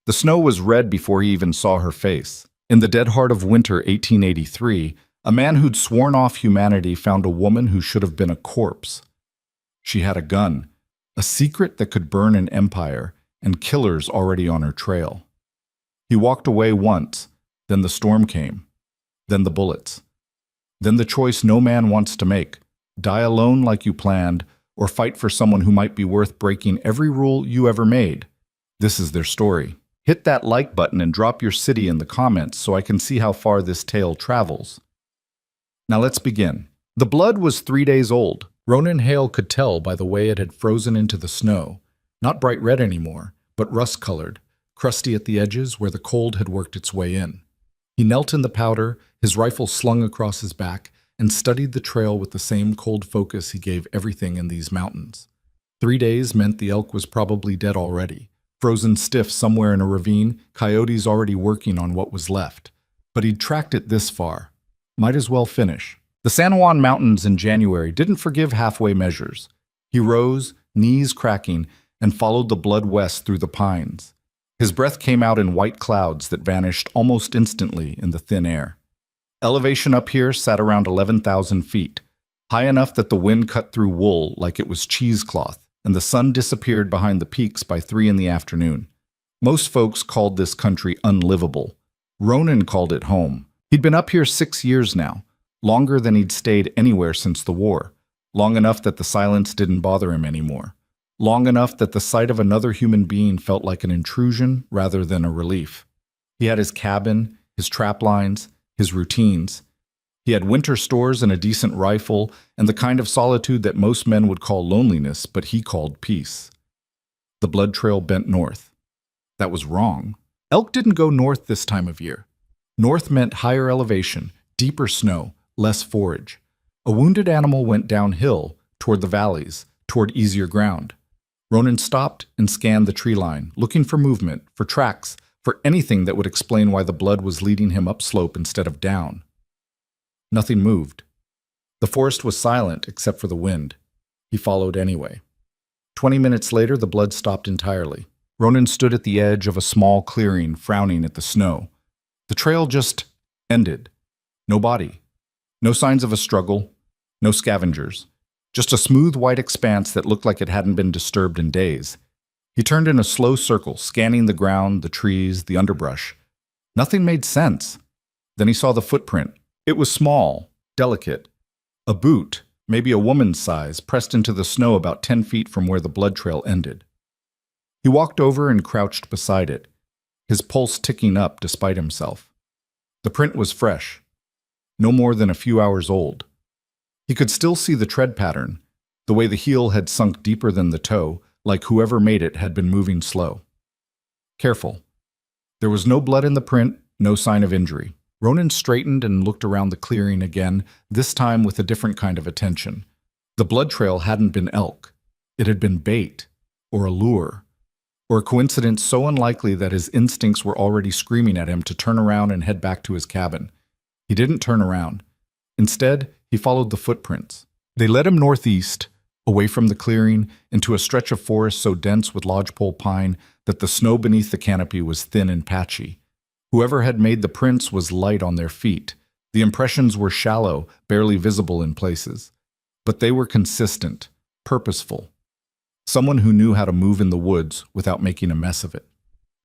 The snow was red before he even saw her face. In the dead heart of winter 1883, a man who'd sworn off humanity found a woman who should have been a corpse. She had a gun, a secret that could burn an empire, and killers already on her trail. He walked away once, then the storm came, then the bullets, then the choice no man wants to make: die alone like you planned, or fight for someone who might be worth breaking every rule you ever made. This is their story. Hit that like button and drop your city in the comments so I can see how far this tale travels. Now let's begin. The blood was 3 days old. Ronan Hale could tell by the way it had frozen into the snow. Not bright red anymore, but rust-colored, crusty at the edges where the cold had worked its way in. He knelt in the powder, his rifle slung across his back, and studied the trail with the same cold focus he gave everything in these mountains. 3 days meant the elk was probably dead already. Frozen stiff somewhere in a ravine, coyotes already working on what was left. But he'd tracked it this far. Might as well finish. The San Juan Mountains in January didn't forgive halfway measures. He rose, knees cracking, and followed the blood west through the pines. His breath came out in white clouds that vanished almost instantly in the thin air. Elevation up here sat around 11,000 feet, high enough that the wind cut through wool like it was cheesecloth, and the sun disappeared behind the peaks by 3 in the afternoon. Most folks called this country unlivable. Ronan called it home. He'd been up here 6 years now, longer than he'd stayed anywhere since the war, long enough that the silence didn't bother him anymore, long enough that the sight of another human being felt like an intrusion rather than a relief. He had his cabin, his trap lines, his routines. He had winter stores and a decent rifle and the kind of solitude that most men would call loneliness, but he called peace. The blood trail bent north. That was wrong. Elk didn't go north this time of year. North meant higher elevation, deeper snow, less forage. A wounded animal went downhill, toward the valleys, toward easier ground. Ronan stopped and scanned the tree line, looking for movement, for tracks, for anything that would explain why the blood was leading him upslope instead of down. Nothing moved. The forest was silent except for the wind. He followed anyway. 20 minutes later, the blood stopped entirely. Ronan stood at the edge of a small clearing, frowning at the snow. The trail just ended. No body. No signs of a struggle. No scavengers. Just a smooth white expanse that looked like it hadn't been disturbed in days. He turned in a slow circle, scanning the ground, the trees, the underbrush. Nothing made sense. Then he saw the footprint. It was small, delicate. A boot, maybe a woman's size, pressed into the snow about 10 feet from where the blood trail ended. He walked over and crouched beside it, his pulse ticking up despite himself. The print was fresh, no more than a few hours old. He could still see the tread pattern, the way the heel had sunk deeper than the toe, like whoever made it had been moving slow. Careful. There was no blood in the print, no sign of injury. Ronan straightened and looked around the clearing again, this time with a different kind of attention. The blood trail hadn't been elk. It had been bait, or a lure, or a coincidence so unlikely that his instincts were already screaming at him to turn around and head back to his cabin. He didn't turn around. Instead, he followed the footprints. They led him northeast, away from the clearing, into a stretch of forest so dense with lodgepole pine that the snow beneath the canopy was thin and patchy. Whoever had made the prints was light on their feet. The impressions were shallow, barely visible in places. But they were consistent, purposeful. Someone who knew how to move in the woods without making a mess of it.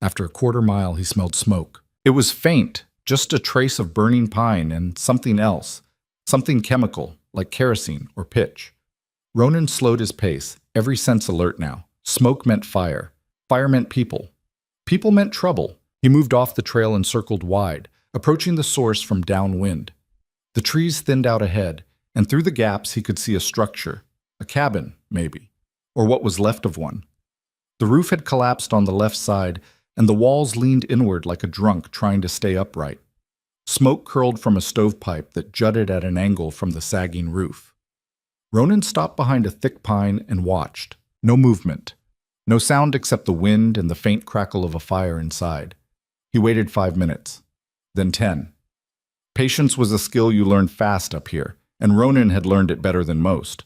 After a quarter mile, he smelled smoke. It was faint, just a trace of burning pine and something else, something chemical, like kerosene or pitch. Ronan slowed his pace, every sense alert now. Smoke meant fire. Fire meant people. People meant trouble. He moved off the trail and circled wide, approaching the source from downwind. The trees thinned out ahead, and through the gaps he could see a structure, a cabin, maybe, or what was left of one. The roof had collapsed on the left side, and the walls leaned inward like a drunk trying to stay upright. Smoke curled from a stovepipe that jutted at an angle from the sagging roof. Ronan stopped behind a thick pine and watched. No movement. No sound except the wind and the faint crackle of a fire inside. He waited 5 minutes, then 10. Patience was a skill you learned fast up here, and Ronan had learned it better than most.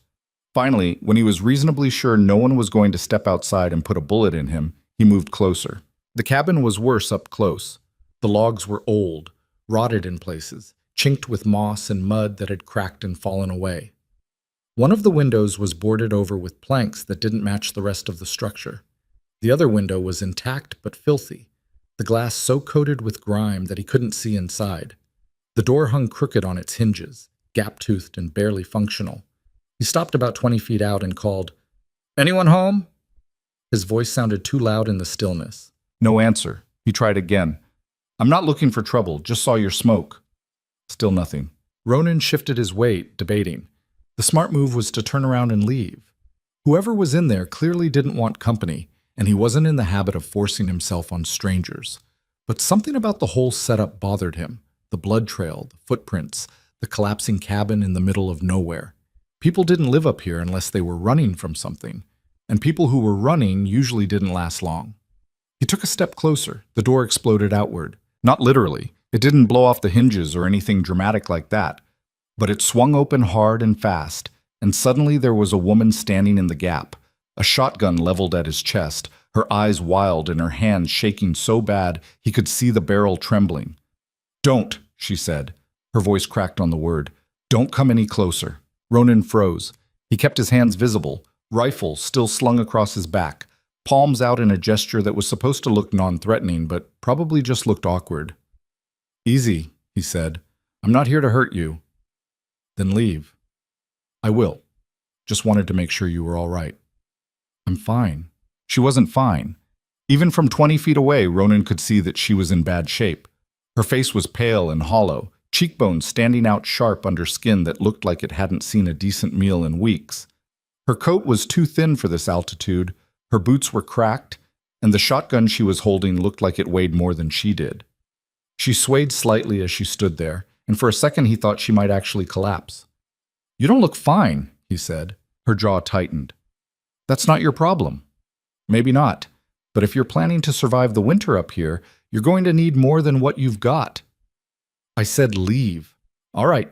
Finally, when he was reasonably sure no one was going to step outside and put a bullet in him, he moved closer. The cabin was worse up close. The logs were old, rotted in places, chinked with moss and mud that had cracked and fallen away. One of the windows was boarded over with planks that didn't match the rest of the structure. The other window was intact but filthy, the glass so coated with grime that he couldn't see inside. The door hung crooked on its hinges, gap-toothed and barely functional. He stopped about 20 feet out and called, "Anyone home?" His voice sounded too loud in the stillness. No answer. He tried again. "I'm not looking for trouble, just saw your smoke." Still nothing. Ronan shifted his weight, debating. The smart move was to turn around and leave. Whoever was in there clearly didn't want company, and he wasn't in the habit of forcing himself on strangers. But something about the whole setup bothered him. The blood trail, the footprints, the collapsing cabin in the middle of nowhere. People didn't live up here unless they were running from something, and people who were running usually didn't last long. He took a step closer. The door exploded outward. Not literally. It didn't blow off the hinges or anything dramatic like that. But it swung open hard and fast, and suddenly there was a woman standing in the gap, a shotgun leveled at his chest, her eyes wild and her hands shaking so bad he could see the barrel trembling. "Don't," she said. Her voice cracked on the word. "Don't come any closer." Ronan froze. He kept his hands visible, rifle still slung across his back, palms out in a gesture that was supposed to look non-threatening, but probably just looked awkward. "Easy," he said. "I'm not here to hurt you." "Then leave." "I will. Just wanted to make sure you were all right." "I'm fine." She wasn't fine. Even from 20 feet away, Ronan could see that she was in bad shape. Her face was pale and hollow, cheekbones standing out sharp under skin that looked like it hadn't seen a decent meal in weeks. Her coat was too thin for this altitude, her boots were cracked, and the shotgun she was holding looked like it weighed more than she did. She swayed slightly as she stood there, and for a second he thought she might actually collapse. "You don't look fine," he said. Her jaw tightened. "That's not your problem." "Maybe not, but if you're planning to survive the winter up here, you're going to need more than what you've got." "I said leave." "All right."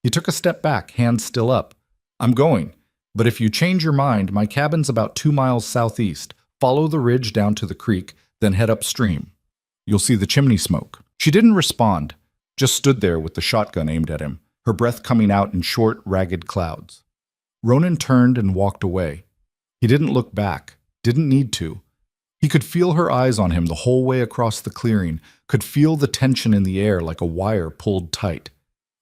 He took a step back, hands still up. "I'm going, but if you change your mind, my cabin's about 2 miles southeast. Follow the ridge down to the creek, then head upstream. You'll see the chimney smoke." She didn't respond, just stood there with the shotgun aimed at him, her breath coming out in short, ragged clouds. Ronan turned and walked away. He didn't look back, didn't need to. He could feel her eyes on him the whole way across the clearing, could feel the tension in the air like a wire pulled tight.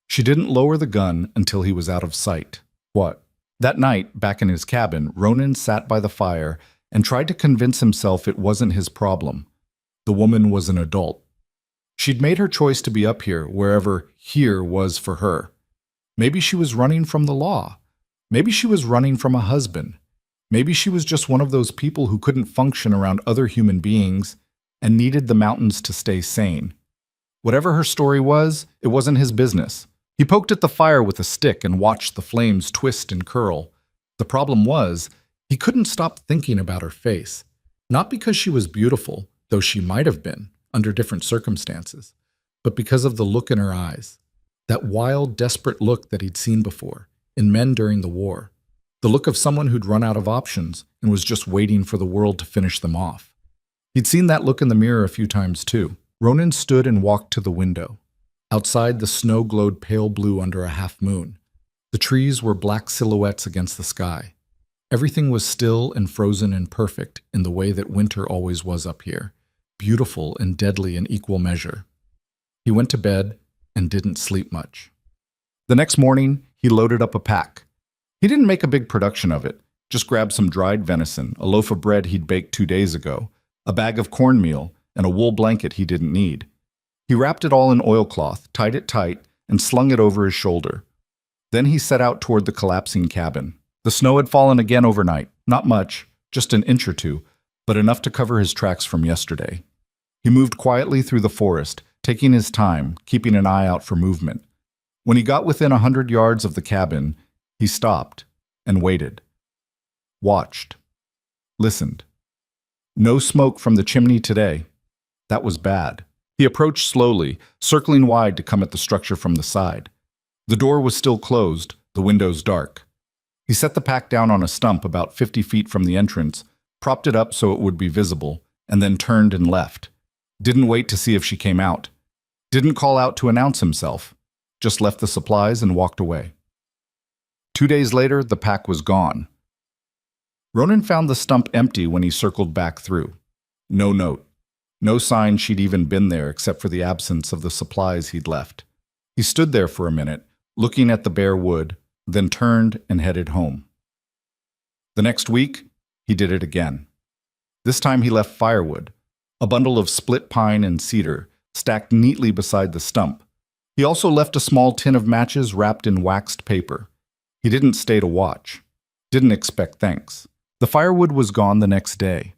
She didn't lower the gun until he was out of sight. What? That night, back in his cabin, Ronan sat by the fire and tried to convince himself it wasn't his problem. The woman was an adult. She'd made her choice to be up here, wherever here was for her. Maybe she was running from the law. Maybe she was running from a husband. Maybe she was just one of those people who couldn't function around other human beings and needed the mountains to stay sane. Whatever her story was, it wasn't his business. He poked at the fire with a stick and watched the flames twist and curl. The problem was, he couldn't stop thinking about her face. Not because she was beautiful, though she might have been, under different circumstances, but because of the look in her eyes. That wild, desperate look that he'd seen before, in men during the war. The look of someone who'd run out of options and was just waiting for the world to finish them off. He'd seen that look in the mirror a few times too. Ronan stood and walked to the window. Outside, the snow glowed pale blue under a half moon. The trees were black silhouettes against the sky. Everything was still and frozen and perfect in the way that winter always was up here, beautiful and deadly in equal measure. He went to bed and didn't sleep much. The next morning, he loaded up a pack. He didn't make a big production of it, just grabbed some dried venison, a loaf of bread he'd baked 2 days ago, a bag of cornmeal, and a wool blanket he didn't need. He wrapped it all in oilcloth, tied it tight, and slung it over his shoulder. Then he set out toward the collapsing cabin. The snow had fallen again overnight, not much, just an inch or two, but enough to cover his tracks from yesterday. He moved quietly through the forest, taking his time, keeping an eye out for movement. When he got within 100 yards of the cabin, he stopped and waited. Watched. Listened. No smoke from the chimney today. That was bad. He approached slowly, circling wide to come at the structure from the side. The door was still closed, the windows dark. He set the pack down on a stump about 50 feet from the entrance, propped it up so it would be visible, and then turned and left. Didn't wait to see if she came out. Didn't call out to announce himself. Just left the supplies and walked away. 2 days later, the pack was gone. Ronan found the stump empty when he circled back through. No note. No sign she'd even been there except for the absence of the supplies he'd left. He stood there for a minute, looking at the bare wood, then turned and headed home. The next week, he did it again. This time he left firewood, a bundle of split pine and cedar, stacked neatly beside the stump. He also left a small tin of matches wrapped in waxed paper. He didn't stay to watch. Didn't expect thanks. The firewood was gone the next day.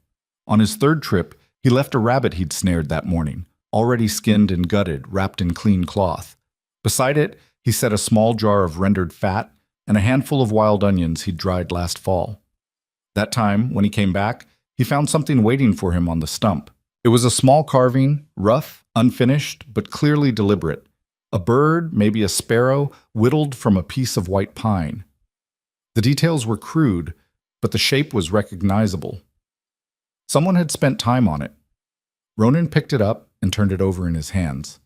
On his third trip, he left a rabbit he'd snared that morning, already skinned and gutted, wrapped in clean cloth. Beside it, he set a small jar of rendered fat and a handful of wild onions he'd dried last fall. That time, when he came back, he found something waiting for him on the stump. It was a small carving, rough, unfinished, but clearly deliberate. A bird, maybe a sparrow, whittled from a piece of white pine. The details were crude, but the shape was recognizable. Someone had spent time on it. Ronan picked it up and turned it over in his hands.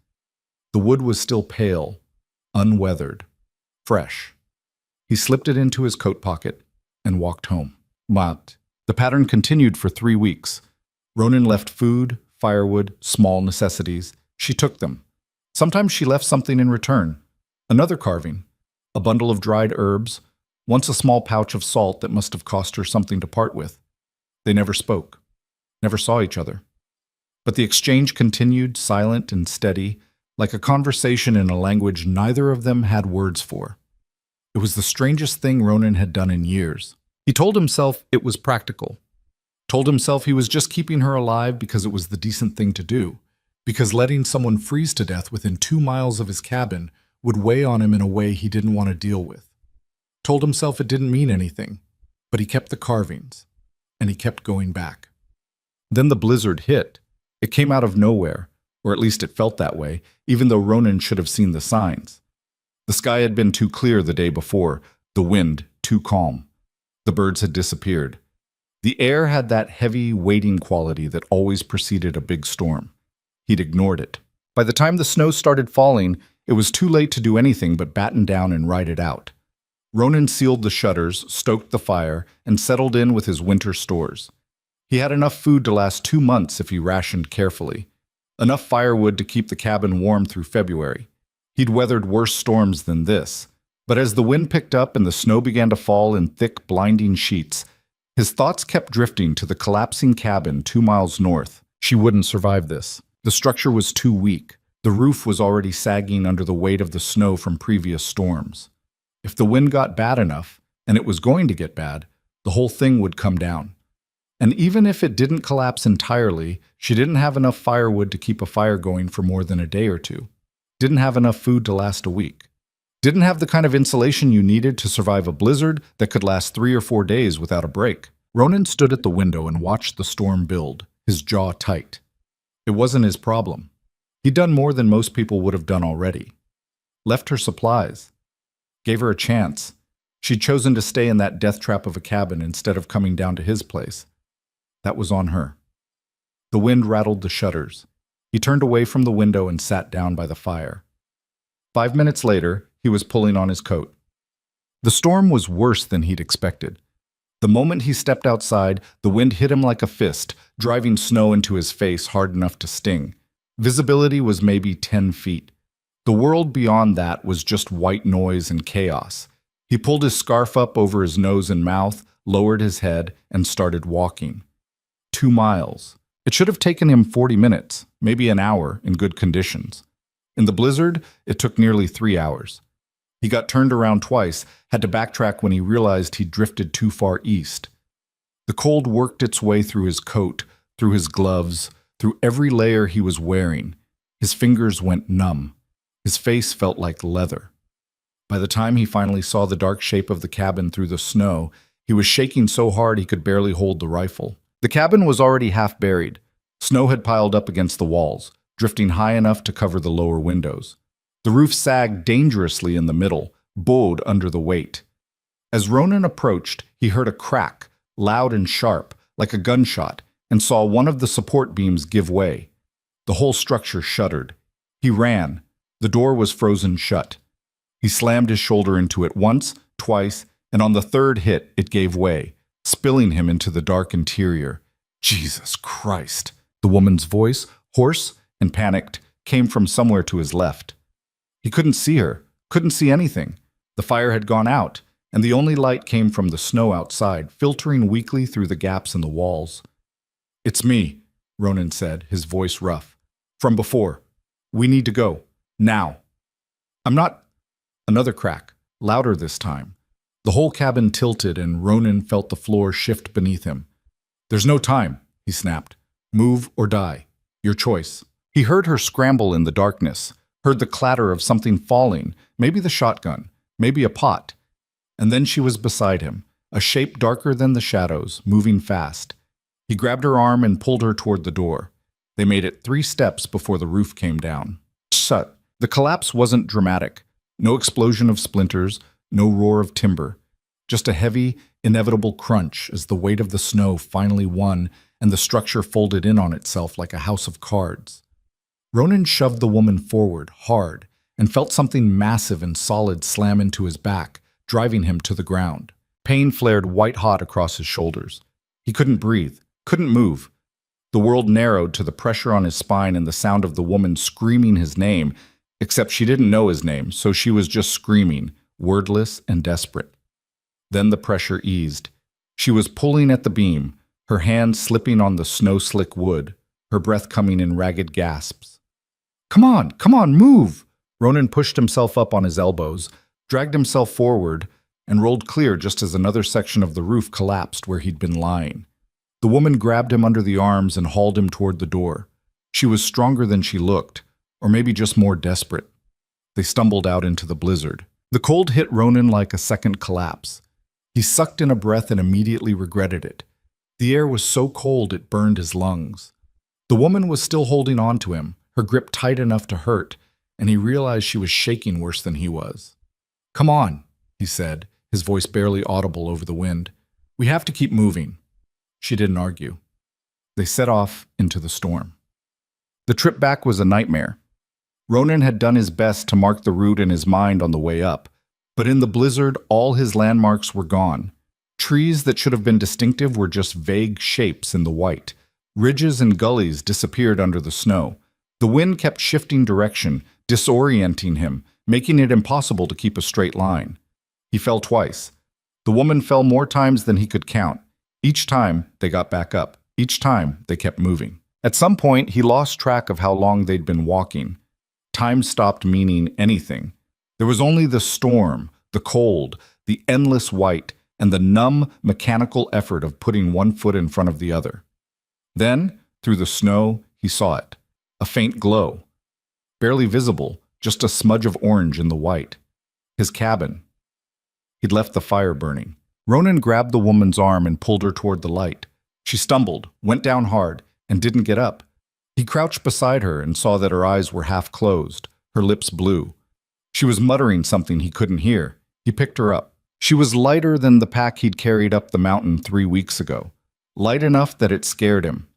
The wood was still pale, unweathered, fresh. He slipped it into his coat pocket and walked home. But the pattern continued for 3 weeks. Ronan left food, firewood, small necessities. She took them. Sometimes she left something in return. Another carving, a bundle of dried herbs, once a small pouch of salt that must have cost her something to part with. They never spoke, never saw each other. But the exchange continued, silent and steady, like a conversation in a language neither of them had words for. It was the strangest thing Ronan had done in years. He told himself it was practical. Told himself he was just keeping her alive because it was the decent thing to do. Because letting someone freeze to death within 2 miles of his cabin would weigh on him in a way he didn't want to deal with. Told himself it didn't mean anything, but he kept the carvings, and he kept going back. Then the blizzard hit. It came out of nowhere, or at least it felt that way, even though Ronan should have seen the signs. The sky had been too clear the day before, the wind too calm. The birds had disappeared. The air had that heavy, waiting quality that always preceded a big storm. He'd ignored it. By the time the snow started falling, it was too late to do anything but batten down and ride it out. Ronan sealed the shutters, stoked the fire, and settled in with his winter stores. He had enough food to last 2 months if he rationed carefully. Enough firewood to keep the cabin warm through February. He'd weathered worse storms than this. But as the wind picked up and the snow began to fall in thick, blinding sheets, his thoughts kept drifting to the collapsing cabin 2 miles north. She wouldn't survive this. The structure was too weak. The roof was already sagging under the weight of the snow from previous storms. If the wind got bad enough, and it was going to get bad, the whole thing would come down. And even if it didn't collapse entirely, she didn't have enough firewood to keep a fire going for more than a day or two. Didn't have enough food to last a week. Didn't have the kind of insulation you needed to survive a blizzard that could last 3 or 4 days without a break. Ronan stood at the window and watched the storm build, his jaw tight. It wasn't his problem. He'd done more than most people would have done already. Left her supplies. Gave her a chance. She'd chosen to stay in that death trap of a cabin instead of coming down to his place. That was on her. The wind rattled the shutters. He turned away from the window and sat down by the fire. 5 minutes later, he was pulling on his coat. The storm was worse than he'd expected. The moment he stepped outside, the wind hit him like a fist, driving snow into his face hard enough to sting. Visibility was maybe 10 feet. The world beyond that was just white noise and chaos. He pulled his scarf up over his nose and mouth, lowered his head, and started walking. 2 miles. It should have taken him 40 minutes, maybe an hour, in good conditions. In the blizzard, it took nearly 3 hours. He got turned around twice, had to backtrack when he realized he'd drifted too far east. The cold worked its way through his coat, through his gloves, through every layer he was wearing. His fingers went numb. His face felt like leather. By the time he finally saw the dark shape of the cabin through the snow, he was shaking so hard he could barely hold the rifle. The cabin was already half buried. Snow had piled up against the walls, drifting high enough to cover the lower windows. The roof sagged dangerously in the middle, bowed under the weight. As Ronan approached, he heard a crack, loud and sharp, like a gunshot, and saw one of the support beams give way. The whole structure shuddered. He ran. The door was frozen shut. He slammed his shoulder into it once, twice, and on the third hit, it gave way, spilling him into the dark interior. Jesus Christ! The woman's voice, hoarse and panicked, came from somewhere to his left. He couldn't see her, couldn't see anything. The fire had gone out, and the only light came from the snow outside, filtering weakly through the gaps in the walls. "It's me," Ronan said, his voice rough. "From before. We need to go. Now." "I'm not—" Another crack, louder this time. The whole cabin tilted, and Ronan felt the floor shift beneath him. "There's no time," he snapped. "Move or die. Your choice." He heard her scramble in the darkness, heard the clatter of something falling, maybe the shotgun, maybe a pot. And then she was beside him, a shape darker than the shadows, moving fast. He grabbed her arm and pulled her toward the door. They made it 3 steps before the roof came down. Shut. The collapse wasn't dramatic. No explosion of splinters, no roar of timber. Just a heavy, inevitable crunch as the weight of the snow finally won and the structure folded in on itself like a house of cards. Ronan shoved the woman forward, hard, and felt something massive and solid slam into his back, driving him to the ground. Pain flared white-hot across his shoulders. He couldn't breathe, couldn't move. The world narrowed to the pressure on his spine and the sound of the woman screaming his name, except she didn't know his name, so she was just screaming, wordless and desperate. Then the pressure eased. She was pulling at the beam, her hand slipping on the snow-slick wood, her breath coming in ragged gasps. Come on, move!" Ronan pushed himself up on his elbows, dragged himself forward, and rolled clear just as another section of the roof collapsed where he'd been lying. The woman grabbed him under the arms and hauled him toward the door. She was stronger than she looked, or maybe just more desperate. They stumbled out into the blizzard. The cold hit Ronan like a second collapse. He sucked in a breath and immediately regretted it. The air was so cold it burned his lungs. The woman was still holding on to him, her grip tight enough to hurt, and he realized she was shaking worse than he was. "Come on," he said, his voice barely audible over the wind. "We have to keep moving." She didn't argue. They set off into the storm. The trip back was a nightmare. Ronan had done his best to mark the route in his mind on the way up, but in the blizzard all his landmarks were gone. Trees that should have been distinctive were just vague shapes in the white. Ridges and gullies disappeared under the snow. The wind kept shifting direction, disorienting him, making it impossible to keep a straight line. He fell twice. The woman fell more times than he could count. Each time, they got back up. Each time, they kept moving. At some point, he lost track of how long they'd been walking. Time stopped meaning anything. There was only the storm, the cold, the endless white, and the numb, mechanical effort of putting one foot in front of the other. Then, through the snow, he saw it. A faint glow. Barely visible, just a smudge of orange in the white. His cabin. He'd left the fire burning. Ronan grabbed the woman's arm and pulled her toward the light. She stumbled, went down hard, and didn't get up. He crouched beside her and saw that her eyes were half closed, her lips blue. She was muttering something he couldn't hear. He picked her up. She was lighter than the pack he'd carried up the mountain 3 weeks ago. Light enough that it scared him.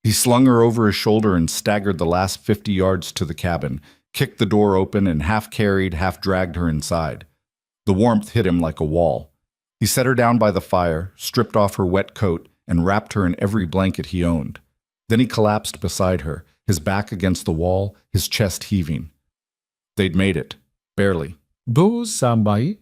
He slung her over his shoulder and staggered the last 50 yards to the cabin, kicked the door open and half carried, half dragged her inside. The warmth hit him like a wall. He set her down by the fire, stripped off her wet coat, and wrapped her in every blanket he owned. Then he collapsed beside her, his back against the wall, his chest heaving. They'd made it. Barely. Beau sambai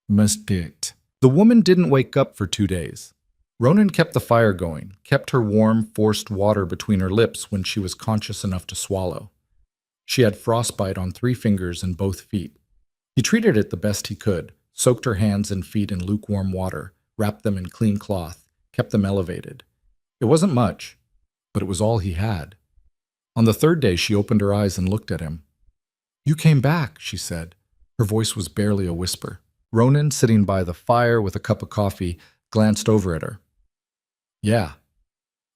must. The woman didn't wake up for 2 days. Ronan kept the fire going, kept her warm, forced water between her lips when she was conscious enough to swallow. She had frostbite on 3 fingers and both feet. He treated it the best he could, soaked her hands and feet in lukewarm water, wrapped them in clean cloth, kept them elevated. It wasn't much, but it was all he had. On the 3rd day, she opened her eyes and looked at him. "You came back," she said. Her voice was barely a whisper. Ronan, sitting by the fire with a cup of coffee, glanced over at her. "Yeah."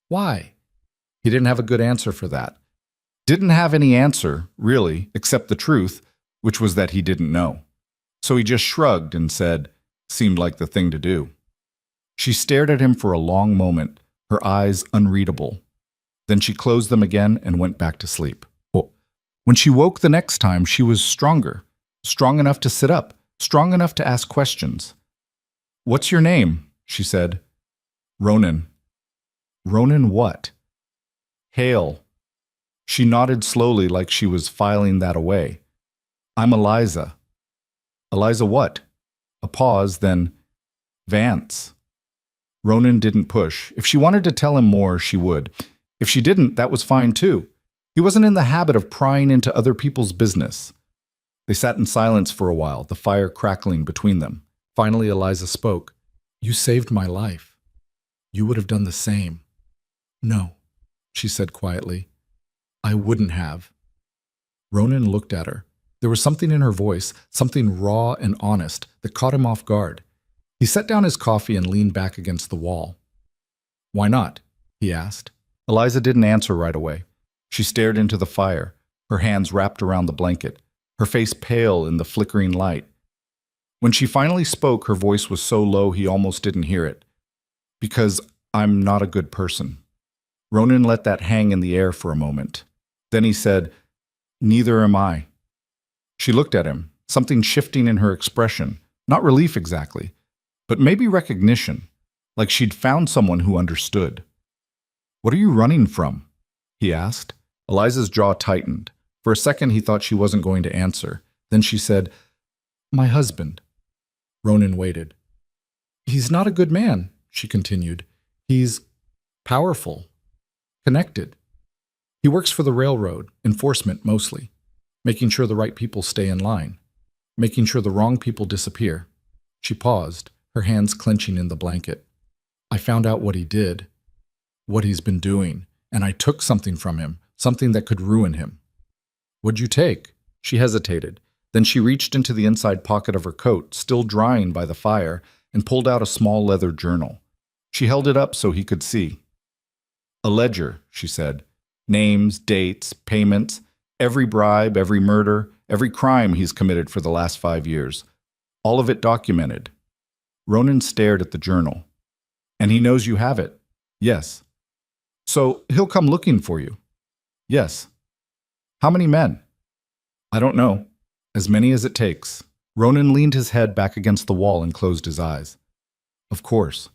"Why?" He didn't have a good answer for that. Didn't have any answer, really, except the truth, which was that he didn't know. So he just shrugged and said, "Seemed like the thing to do." She stared at him for a long moment, her eyes unreadable. Then she closed them again and went back to sleep. When she woke the next time, she was stronger, strong enough to sit up, strong enough to ask questions. "What's your name?" she said. "Ronan." "Ronan what?" "Hale." She nodded slowly like she was filing that away. "I'm Eliza." "Eliza what?" A pause, then, "Vance." Ronan didn't push. If she wanted to tell him more, she would. If she didn't, that was fine too. He wasn't in the habit of prying into other people's business. They sat in silence for a while, the fire crackling between them. Finally, Eliza spoke. "You saved my life. You would have done the same." "No," she said quietly. "I wouldn't have." Ronan looked at her. There was something in her voice, something raw and honest, that caught him off guard. He set down his coffee and leaned back against the wall. "Why not?" he asked. Eliza didn't answer right away. She stared into the fire, her hands wrapped around the blanket, her face pale in the flickering light. When she finally spoke, her voice was so low he almost didn't hear it. "Because I'm not a good person." Ronan let that hang in the air for a moment. Then he said, "Neither am I." She looked at him, something shifting in her expression, not relief exactly, but maybe recognition, like she'd found someone who understood. "What are you running from?" he asked. Eliza's jaw tightened. For a second he thought she wasn't going to answer. Then she said, "My husband." Ronan waited. "He's not a good man," she continued. "He's powerful, connected. He works for the railroad, enforcement mostly, making sure the right people stay in line, making sure the wrong people disappear." She paused, her hands clenching in the blanket. "I found out what he did, what he's been doing, and I took something from him, something that could ruin him." "What'd you take?" She hesitated. Then she reached into the inside pocket of her coat, still drying by the fire, and pulled out a small leather journal. She held it up so he could see. "A ledger," she said. "Names, dates, payments, every bribe, every murder, every crime he's committed for the last 5 years. All of it documented." Ronan stared at the journal. "And he knows you have it?" "Yes." "So he'll come looking for you?" "Yes." "How many men?" "I don't know. As many as it takes." Ronan leaned his head back against the wall and closed his eyes. Of course.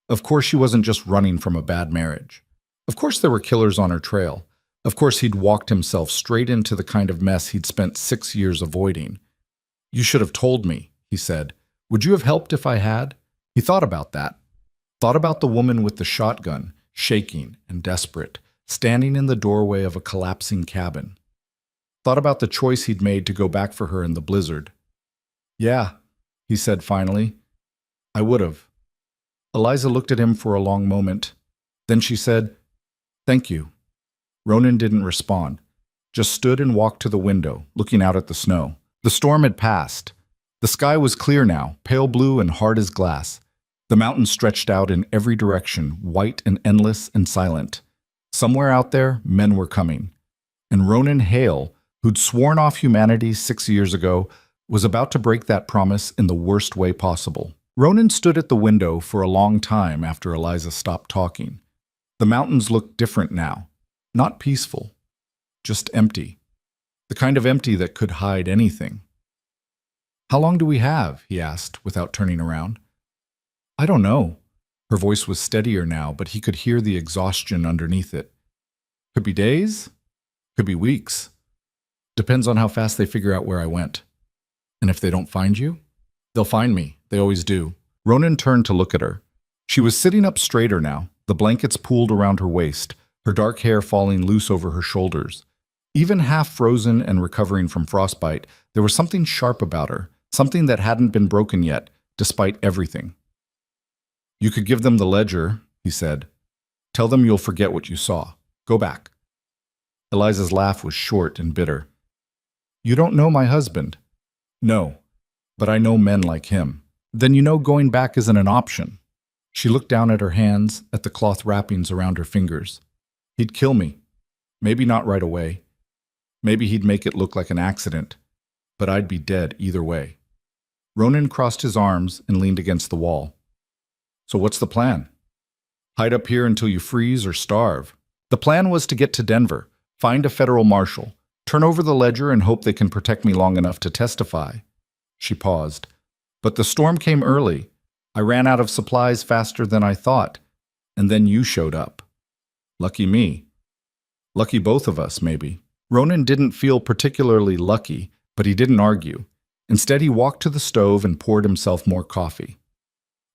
Of course she wasn't just running from a bad marriage. Of course there were killers on her trail. Of course he'd walked himself straight into the kind of mess he'd spent 6 years avoiding. "You should have told me," he said. "Would you have helped if I had?" He thought about that. Thought about the woman with the shotgun, shaking and desperate, standing in the doorway of a collapsing cabin. Thought about the choice he'd made to go back for her in the blizzard. "Yeah," he said finally. "I would have." Eliza looked at him for a long moment. Then she said, "Thank you." Ronan didn't respond, just stood and walked to the window, looking out at the snow. The storm had passed. The sky was clear now, pale blue and hard as glass. The mountains stretched out in every direction, white and endless and silent. Somewhere out there, men were coming. And Ronan Hale, who'd sworn off humanity 6 years ago, was about to break that promise in the worst way possible. Ronan stood at the window for a long time after Eliza stopped talking. The mountains looked different now. Not peaceful, just empty. The kind of empty that could hide anything. "How long do we have?" he asked, without turning around. "I don't know." Her voice was steadier now, but he could hear the exhaustion underneath it. "Could be days, could be weeks. Depends on how fast they figure out where I went." "And if they don't find you?" "They'll find me. They always do." Ronan turned to look at her. She was sitting up straighter now, the blankets pooled around her waist, her dark hair falling loose over her shoulders. Even half frozen and recovering from frostbite, there was something sharp about her, something that hadn't been broken yet, despite everything. "You could give them the ledger," he said. "Tell them you'll forget what you saw. Go back." Eliza's laugh was short and bitter. "You don't know my husband." "No, but I know men like him." "Then you know going back isn't an option." She looked down at her hands, at the cloth wrappings around her fingers. "He'd kill me. Maybe not right away. Maybe he'd make it look like an accident. But I'd be dead either way." Ronan crossed his arms and leaned against the wall. "So what's the plan?" Hide up here until you freeze or starve. The plan was to get to Denver, find a federal marshal, turn over the ledger and hope they can protect me long enough to testify. She paused. But the storm came early. I ran out of supplies faster than I thought. And then you showed up. Lucky me. Lucky both of us, maybe. Ronan didn't feel particularly lucky, but he didn't argue. Instead, he walked to the stove and poured himself more coffee.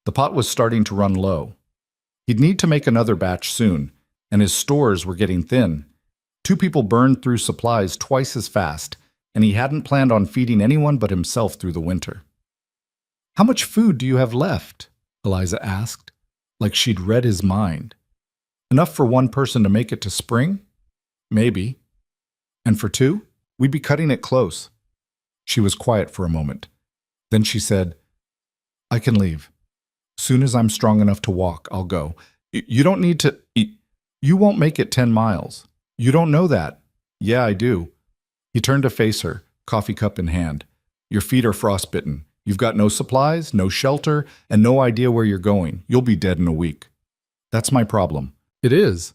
The pot was starting to run low. He'd need to make another batch soon, and his stores were getting thin. 2 people burned through supplies twice as fast, and he hadn't planned on feeding anyone but himself through the winter. "How much food do you have left?" Eliza asked, like she'd read his mind. "Enough for 1 person to make it to spring? Maybe. And for 2? We'd be cutting it close." She was quiet for a moment. Then she said, "I can leave. Soon as I'm strong enough to walk, I'll go. You don't need to. You won't make it 10 miles. You don't know that." "Yeah, I do." He turned to face her, coffee cup in hand. "Your feet are frostbitten. You've got no supplies, no shelter, and no idea where you're going. You'll be dead in a week." "That's my problem." "It is.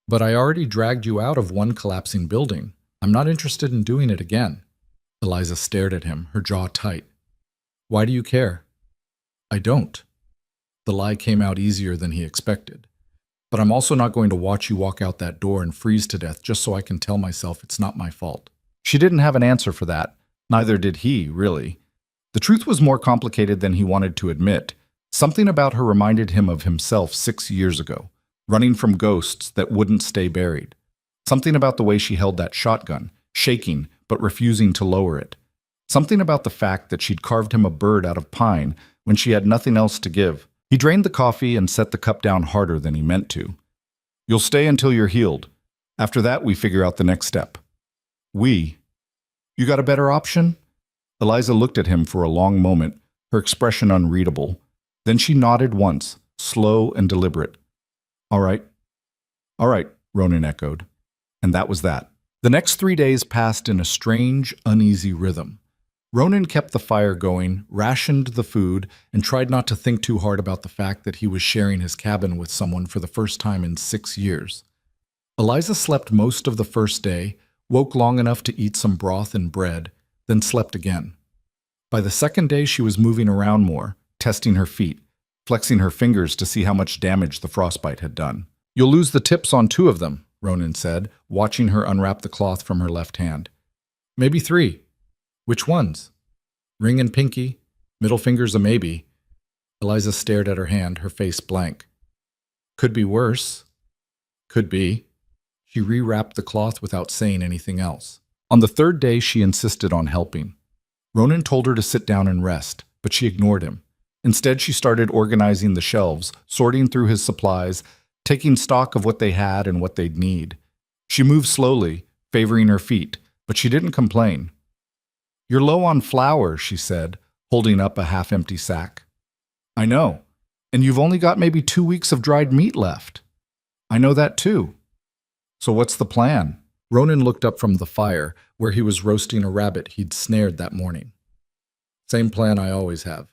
But I already dragged you out of 1 collapsing building. I'm not interested in doing it again." Eliza stared at him, her jaw tight. "Why do you care?" "I don't." The lie came out easier than he expected. "But I'm also not going to watch you walk out that door and freeze to death just so I can tell myself it's not my fault." She didn't have an answer for that. Neither did he, really. The truth was more complicated than he wanted to admit. Something about her reminded him of himself 6 years ago, running from ghosts that wouldn't stay buried. Something about the way she held that shotgun, shaking but refusing to lower it. Something about the fact that she'd carved him a bird out of pine when she had nothing else to give. He drained the coffee and set the cup down harder than he meant to. "You'll stay until you're healed. After that, we figure out the next step." "We? You got a better option?" Eliza looked at him for a long moment, her expression unreadable. Then she nodded once, slow and deliberate. All right, Ronan echoed. And that was that. The next 3 days passed in a strange, uneasy rhythm. Ronan kept the fire going, rationed the food, and tried not to think too hard about the fact that he was sharing his cabin with someone for the first time in 6 years. Eliza slept most of the first day, woke long enough to eat some broth and bread, then slept again. By the second day, she was moving around more, testing her feet, flexing her fingers to see how much damage the frostbite had done. "You'll lose the tips on 2 of them," Ronan said, watching her unwrap the cloth from her left hand. "Maybe 3. "Which ones?" "Ring and pinky. Middle finger's a maybe." Eliza stared at her hand, her face blank. "Could be worse." "Could be." She rewrapped the cloth without saying anything else. On the 3rd day, she insisted on helping. Ronan told her to sit down and rest, but she ignored him. Instead, she started organizing the shelves, sorting through his supplies, taking stock of what they had and what they'd need. She moved slowly, favoring her feet, but she didn't complain. "You're low on flour," she said, holding up a half-empty sack. "I know. And you've only got maybe 2 weeks of dried meat left." "I know that too." "So what's the plan?" Ronan looked up from the fire, where he was roasting a rabbit he'd snared that morning. "Same plan I always have.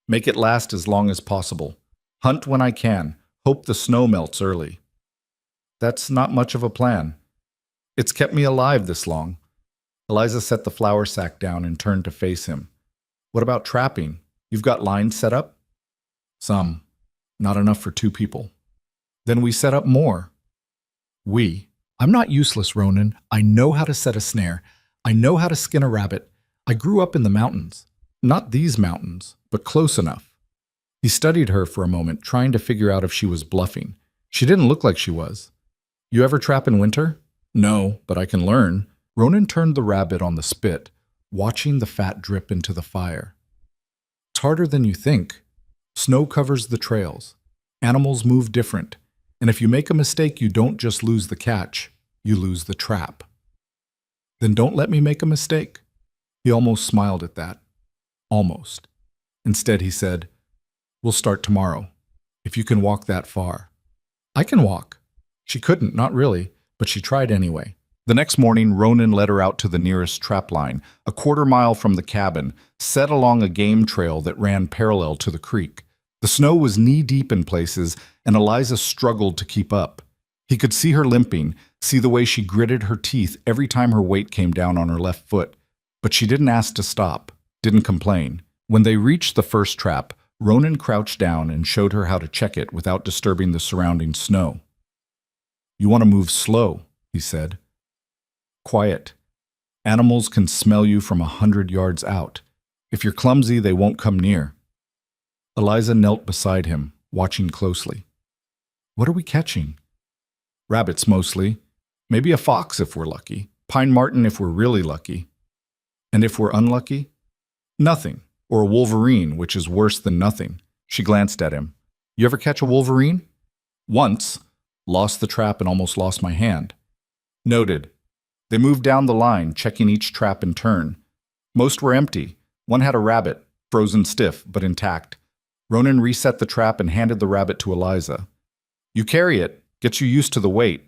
Make it last as long as possible. Hunt when I can. Hope the snow melts early." "That's not much of a plan." "It's kept me alive this long." Eliza set the flour sack down and turned to face him. "What about trapping? You've got lines set up?" "Some. Not enough for 2 people." "Then we set up more." "We? I'm not useless, Ronan. I know how to set a snare. I know how to skin a rabbit. I grew up in the mountains. Not these mountains, but close enough." He studied her for a moment, trying to figure out if she was bluffing. She didn't look like she was. "You ever trap in winter?" "No, but I can learn." Ronan turned the rabbit on the spit, watching the fat drip into the fire. "It's harder than you think. Snow covers the trails. Animals move different. And if you make a mistake, you don't just lose the catch, you lose the trap." "Then don't let me make a mistake." He almost smiled at that. Almost. Instead, he said, "We'll start tomorrow, if you can walk that far." "I can walk." She couldn't, not really, but she tried anyway. The next morning, Ronan led her out to the nearest trap line, a 1/4 mile from the cabin, set along a game trail that ran parallel to the creek. The snow was knee-deep in places, and Eliza struggled to keep up. He could see her limping, see the way she gritted her teeth every time her weight came down on her left foot. But she didn't ask to stop, didn't complain. When they reached the first trap, Ronan crouched down and showed her how to check it without disturbing the surrounding snow. "You want to move slow," he said. "Quiet. Animals can smell you from 100 yards out. If you're clumsy, they won't come near." Eliza knelt beside him, watching closely. "What are we catching?" "Rabbits mostly. Maybe a fox if we're lucky. Pine marten if we're really lucky. And if we're unlucky? Nothing. Or a wolverine, which is worse than nothing." She glanced at him. "You ever catch a wolverine?" "Once. Lost the trap and almost lost my hand." "Noted." They moved down the line, checking each trap in turn. Most were empty. One had a rabbit, frozen stiff, but intact. Ronan reset the trap and handed the rabbit to Eliza. "You carry it. Gets you used to the weight."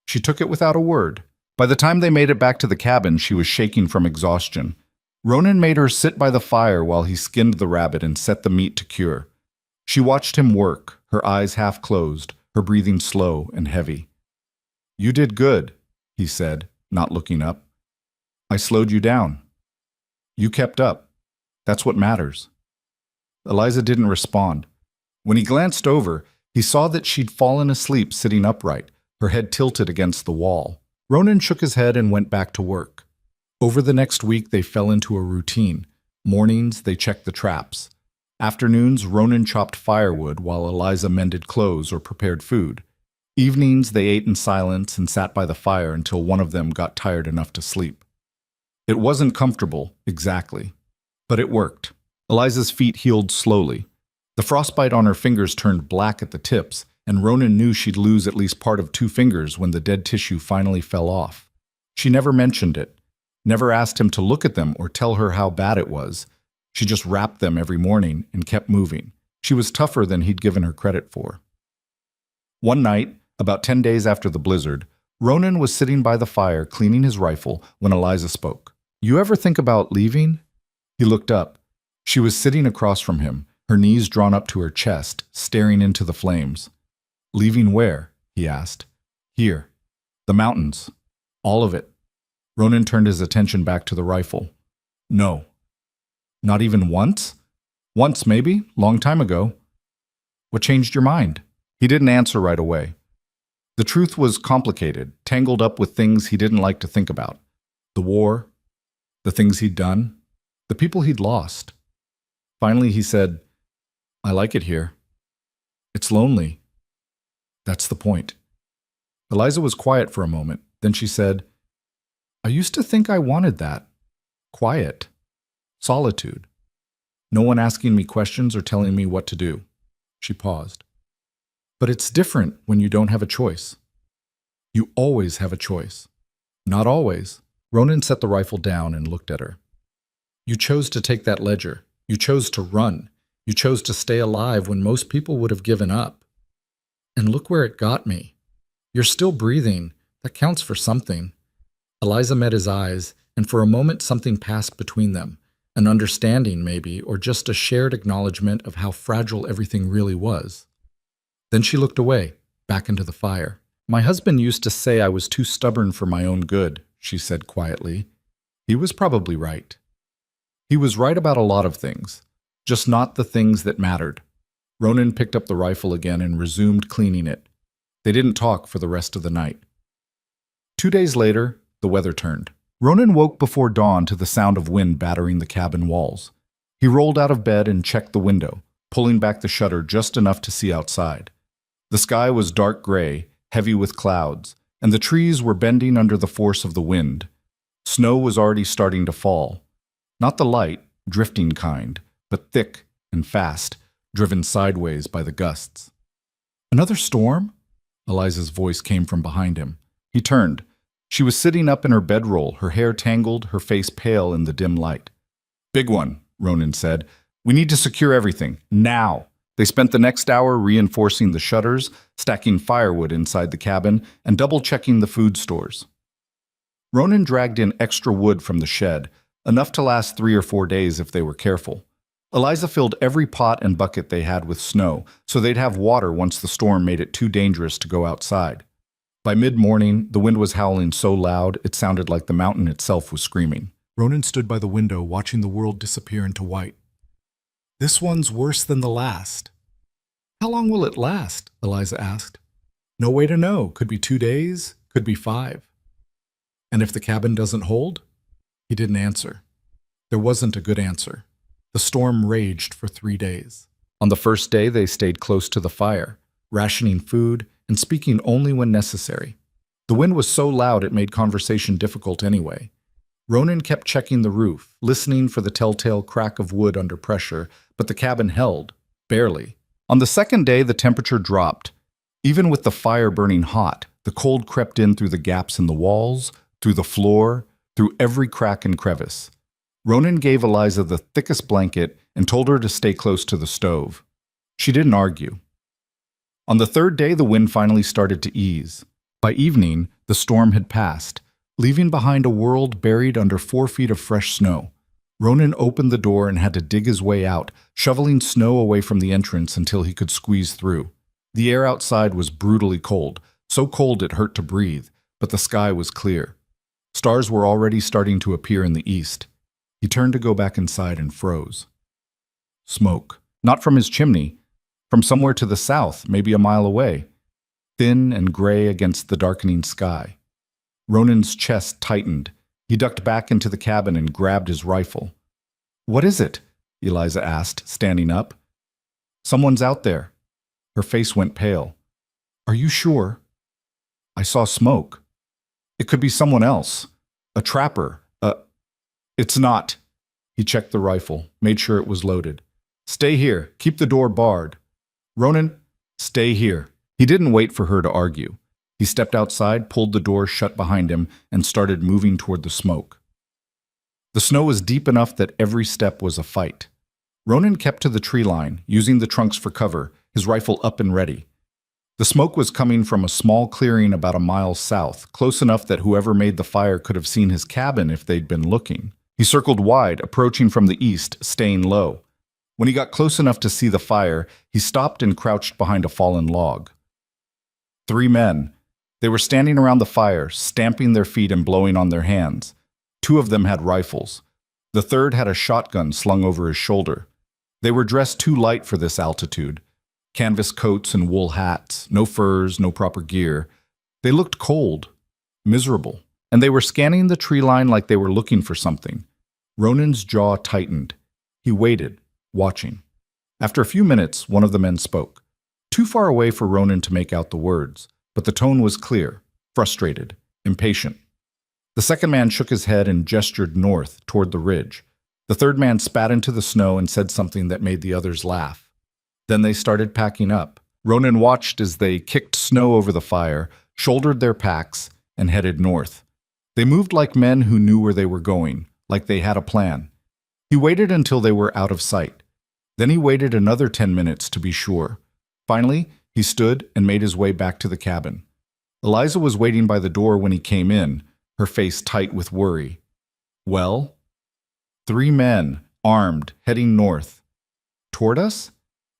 She took it without a word. By the time they made it back to the cabin, she was shaking from exhaustion. Ronan made her sit by the fire while he skinned the rabbit and set the meat to cure. She watched him work, her eyes half closed, her breathing slow and heavy. "You did good," he said, not looking up. "I slowed you down. You kept up. That's what matters." Eliza didn't respond. When he glanced over, he saw that she'd fallen asleep sitting upright, her head tilted against the wall. Ronan shook his head and went back to work. Over the next week, they fell into a routine. Mornings, they checked the traps. Afternoons, Ronan chopped firewood while Eliza mended clothes or prepared food. Evenings, they ate in silence and sat by the fire until one of them got tired enough to sleep. It wasn't comfortable, exactly, but it worked. Eliza's feet healed slowly. The frostbite on her fingers turned black at the tips, and Ronan knew she'd lose at least part of 2 fingers when the dead tissue finally fell off. She never mentioned it, never asked him to look at them or tell her how bad it was. She just wrapped them every morning and kept moving. She was tougher than he'd given her credit for. One night, about 10 days after the blizzard, Ronan was sitting by the fire cleaning his rifle when Eliza spoke. "You ever think about leaving?" He looked up. She was sitting across from him, her knees drawn up to her chest, staring into the flames. "Leaving where?" he asked. "Here. The mountains. All of it." Ronan turned his attention back to the rifle. "No." "Not even once?" "Once, maybe. Long time ago." "What changed your mind?" He didn't answer right away. The truth was complicated, tangled up with things he didn't like to think about. The war, the things he'd done, the people he'd lost. Finally, he said, "I like it here. It's lonely." "That's the point." Eliza was quiet for a moment. Then she said, "I used to think I wanted that. Quiet. Solitude. No one asking me questions or telling me what to do." She paused. "But it's different when you don't have a choice." "You always have a choice." "Not always." Ronan set the rifle down and looked at her. "You chose to take that ledger. You chose to run. You chose to stay alive when most people would have given up. And look where it got me. You're still breathing. That counts for something." Eliza met his eyes, and for a moment something passed between them. An understanding, maybe, or just a shared acknowledgement of how fragile everything really was. Then she looked away, back into the fire. "My husband used to say I was too stubborn for my own good," she said quietly. He was probably right. He was right about a lot of things, just not the things that mattered. Ronan picked up the rifle again and resumed cleaning it. They didn't talk for the rest of the night. 2 days later, the weather turned. Ronan woke before dawn to the sound of wind battering the cabin walls. He rolled out of bed and checked the window, pulling back the shutter just enough to see outside. The sky was dark gray, heavy with clouds, and the trees were bending under the force of the wind. Snow was already starting to fall. Not the light, drifting kind, but thick and fast, driven sideways by the gusts. "Another storm?" Eliza's voice came from behind him. He turned. She was sitting up in her bedroll, her hair tangled, her face pale in the dim light. "Big one," Ronan said. "We need to secure everything, now." They spent the next hour reinforcing the shutters, stacking firewood inside the cabin, and double-checking the food stores. Ronan dragged in extra wood from the shed, enough to last 3 or 4 days if they were careful. Eliza filled every pot and bucket they had with snow, so they'd have water once the storm made it too dangerous to go outside. By mid-morning, the wind was howling so loud it sounded like the mountain itself was screaming. Ronan stood by the window watching the world disappear into white. "This one's worse than the last." "How long will it last?" Eliza asked. "No way to know. Could be 2 days, could be 5. "And if the cabin doesn't hold?" He didn't answer. There wasn't a good answer. The storm raged for 3 days. On the first day, they stayed close to the fire, rationing food and speaking only when necessary. The wind was so loud it made conversation difficult anyway. Ronan kept checking the roof, listening for the telltale crack of wood under pressure, but the cabin held, barely. On the second day, the temperature dropped. Even with the fire burning hot, the cold crept in through the gaps in the walls, through the floor, through every crack and crevice. Ronan gave Eliza the thickest blanket and told her to stay close to the stove. She didn't argue. On the third day, the wind finally started to ease. By evening, the storm had passed, leaving behind a world buried under 4 feet of fresh snow. Ronan opened the door and had to dig his way out, shoveling snow away from the entrance until he could squeeze through. The air outside was brutally cold, so cold it hurt to breathe, but the sky was clear. Stars were already starting to appear in the east. He turned to go back inside and froze. Smoke. Not from his chimney. From somewhere to the south, maybe a mile away. Thin and gray against the darkening sky. Ronan's chest tightened. He ducked back into the cabin and grabbed his rifle. "What is it?" Eliza asked, standing up. "Someone's out there." Her face went pale. "Are you sure?" "I saw smoke. It could be someone else. A trapper. It's not." He checked the rifle, made sure it was loaded. "Stay here. Keep the door barred." "Ronan, stay here." He didn't wait for her to argue. He stepped outside, pulled the door shut behind him, and started moving toward the smoke. The snow was deep enough that every step was a fight. Ronan kept to the tree line, using the trunks for cover, his rifle up and ready. The smoke was coming from a small clearing about a mile south, close enough that whoever made the fire could have seen his cabin if they'd been looking. He circled wide, approaching from the east, staying low. When he got close enough to see the fire, he stopped and crouched behind a fallen log. 3 men. They were standing around the fire, stamping their feet and blowing on their hands. 2 of them had rifles. The third had a shotgun slung over his shoulder. They were dressed too light for this altitude. Canvas coats and wool hats, no furs, no proper gear. They looked cold, miserable, and they were scanning the tree line like they were looking for something. Ronan's jaw tightened. He waited, watching. After a few minutes, one of the men spoke. Too far away for Ronan to make out the words, but the tone was clear, frustrated, impatient. The second man shook his head and gestured north, toward the ridge. The third man spat into the snow and said something that made the others laugh. Then they started packing up. Ronan watched as they kicked snow over the fire, shouldered their packs, and headed north. They moved like men who knew where they were going, like they had a plan. He waited until they were out of sight. Then he waited another 10 minutes to be sure. Finally, he stood and made his way back to the cabin. Eliza was waiting by the door when he came in, her face tight with worry. "Well?" 3 men, armed, heading north. Toward us?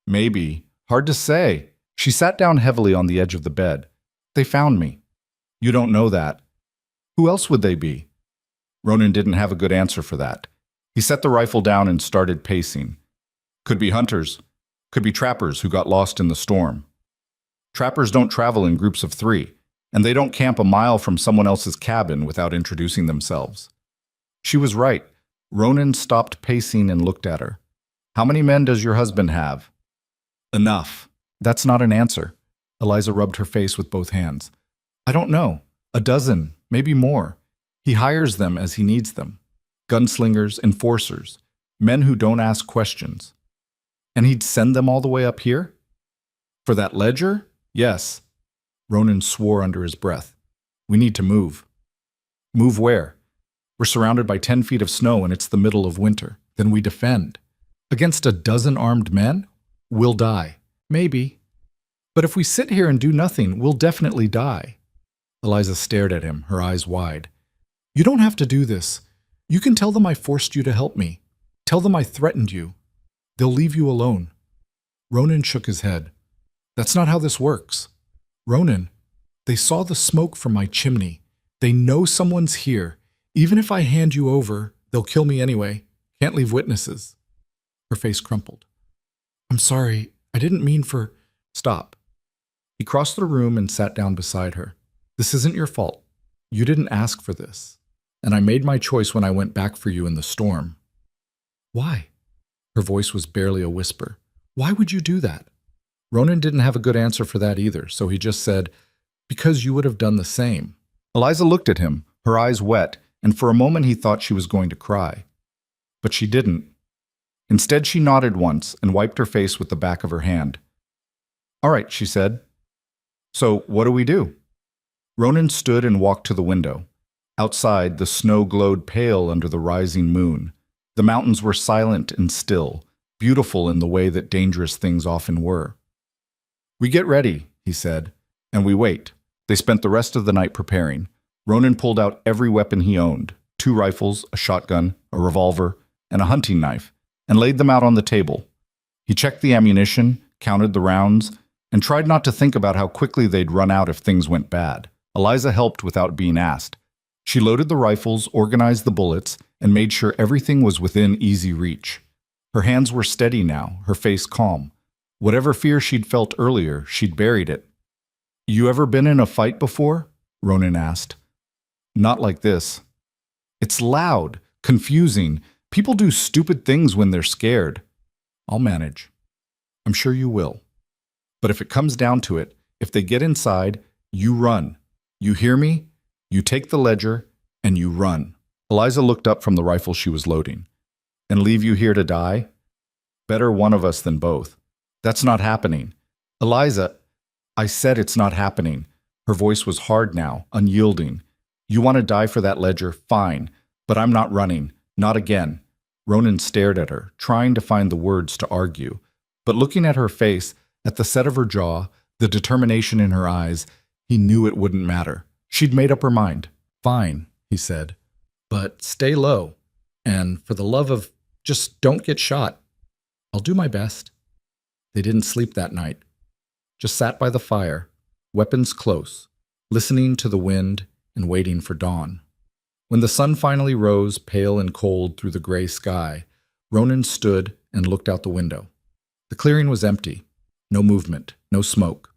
Maybe. Hard to say. She sat down heavily on the edge of the bed. "They found me." "You don't know that." "Who else would they be?" Ronan didn't have a good answer for that. He set the rifle down and started pacing. "Could be hunters. Could be trappers who got lost in the storm. Trappers don't travel in groups of 3, and they don't camp a mile from someone else's cabin without introducing themselves." She was right. Ronan stopped pacing and looked at her. "How many men does your husband have?" "Enough." "That's not an answer." Eliza rubbed her face with both hands. "I don't know. 12, maybe more. He hires them as he needs them. Gunslingers, enforcers, men who don't ask questions. And he'd send them all the way up here? For that ledger? Yes." Ronan swore under his breath. "We need to move." "Move where?" "We're surrounded by 10 feet of snow and it's the middle of winter. Then we defend. Against 12 armed men? We'll die. Maybe. But if we sit here and do nothing, we'll definitely die." Eliza stared at him, her eyes wide. "You don't have to do this. You can tell them I forced you to help me. Tell them I threatened you. They'll leave you alone. Ronan shook his head. That's not how this works. Ronan, they saw the smoke from my chimney. They know someone's here. Even if I hand you over, they'll kill me anyway. Can't leave witnesses. Her face crumpled. I'm sorry. I didn't mean for... Stop. He crossed the room and sat down beside her. This isn't your fault. You didn't ask for this. And I made my choice when I went back for you in the storm. Why? Her voice was barely a whisper. Why would you do that? Ronan didn't have a good answer for that either, so he just said, because you would have done the same. Eliza looked at him, her eyes wet, and for a moment he thought she was going to cry. But she didn't. Instead, she nodded once and wiped her face with the back of her hand. All right, she said. So what do we do? Ronan stood and walked to the window. Outside, the snow glowed pale under the rising moon. The mountains were silent and still, beautiful in the way that dangerous things often were. We get ready, he said, and we wait. They spent the rest of the night preparing. Ronan pulled out every weapon he owned, 2 rifles, a shotgun, a revolver, and a hunting knife, and laid them out on the table. He checked the ammunition, counted the rounds, and tried not to think about how quickly they'd run out if things went bad. Eliza helped without being asked. She loaded the rifles, organized the bullets, and made sure everything was within easy reach. Her hands were steady now, her face calm. Whatever fear she'd felt earlier, she'd buried it. You ever been in a fight before? Ronan asked. Not like this. It's loud, confusing. People do stupid things when they're scared. I'll manage. I'm sure you will. But if it comes down to it, if they get inside, you run. You hear me? You take the ledger, and you run. Eliza looked up from the rifle she was loading. And leave you here to die? Better one of us than both. That's not happening. Eliza, I said it's not happening. Her voice was hard now, unyielding. You want to die for that ledger? Fine. But I'm not running. Not again. Ronan stared at her, trying to find the words to argue. But looking at her face, at the set of her jaw, the determination in her eyes, he knew it wouldn't matter. She'd made up her mind. Fine, he said. But stay low. And for the love of, just don't get shot. I'll do my best. They didn't sleep that night. Just sat by the fire, weapons close, listening to the wind and waiting for dawn. When the sun finally rose, pale and cold through the gray sky, Ronan stood and looked out the window. The clearing was empty. No movement, no smoke.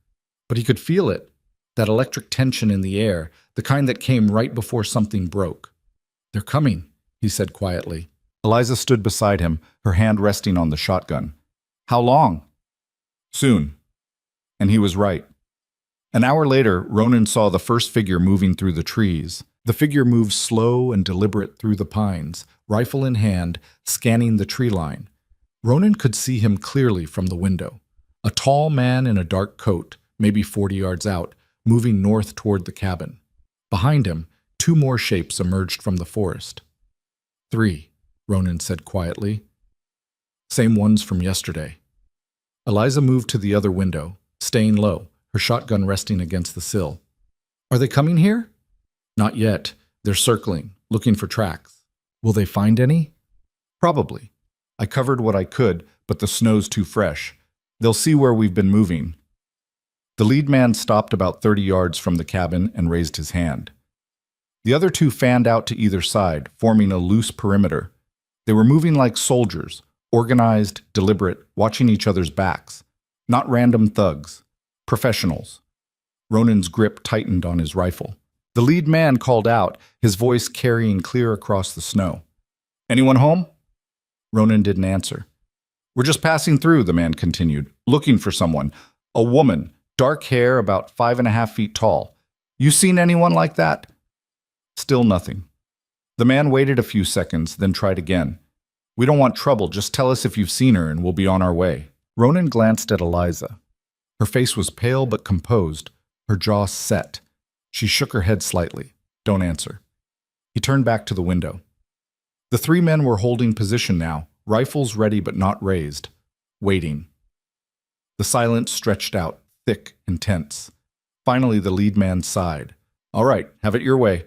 But he could feel it, that electric tension in the air, the kind that came right before something broke. They're coming, he said quietly. Eliza stood beside him, her hand resting on the shotgun. How long? Soon. And he was right. An hour later, Ronan saw the first figure moving through the trees. The figure moved slow and deliberate through the pines, rifle in hand, scanning the tree line. Ronan could see him clearly from the window. A tall man in a dark coat, maybe 40 yards out, moving north toward the cabin. Behind him, 2 more shapes emerged from the forest. 3, Ronan said quietly. Same ones from yesterday. Eliza moved to the other window, staying low, her shotgun resting against the sill. Are they coming here? Not yet. They're circling, looking for tracks. Will they find any? Probably. I covered what I could, but the snow's too fresh. They'll see where we've been moving. The lead man stopped about 30 yards from the cabin and raised his hand. The other 2 fanned out to either side, forming a loose perimeter. They were moving like soldiers, organized, deliberate, watching each other's backs. Not random thugs. Professionals. Ronan's grip tightened on his rifle. The lead man called out, his voice carrying clear across the snow. Anyone home? Ronan didn't answer. We're just passing through, the man continued, looking for someone. A woman, dark hair, about 5.5 feet tall. You seen anyone like that? Still nothing. The man waited a few seconds, then tried again. We don't want trouble, just tell us if you've seen her and we'll be on our way. Ronan glanced at Eliza. Her face was pale but composed, her jaw set. She shook her head slightly. Don't answer. He turned back to the window. The 3 men were holding position now, rifles ready but not raised, waiting. The silence stretched out, thick and tense. Finally, the lead man sighed. All right, have it your way.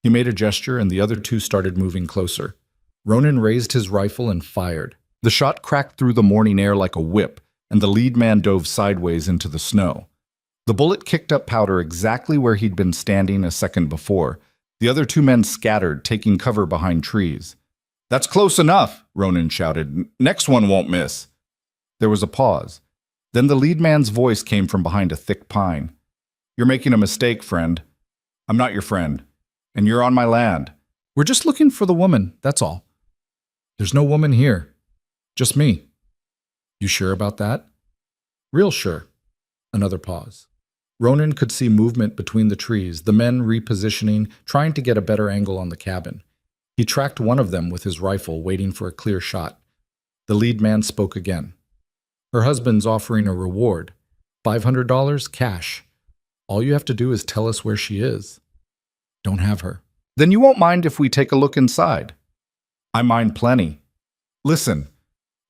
He made a gesture and the other 2 started moving closer. Ronan raised his rifle and fired. The shot cracked through the morning air like a whip, and the lead man dove sideways into the snow. The bullet kicked up Powder exactly where he'd been standing a second before. The other two men scattered, taking cover behind trees. "That's close enough," Ronan shouted. "Next one won't miss." There was a pause. Then the lead man's voice came from behind a thick pine. "You're making a mistake, friend. I'm not your friend, and you're on my land. We're just looking for the woman, that's all. There's no woman here. Just me. You sure about that?" "Real sure." Another pause. Ronan could see movement between the trees, the men repositioning, trying to get a better angle on the cabin. He tracked one of them with his rifle, waiting for a clear shot. The lead man spoke again. "Her husband's offering a reward. $500 cash. All you have to do is tell us where she is." "Don't have her." "Then you won't mind if we take a look inside?" "I mind plenty. Listen."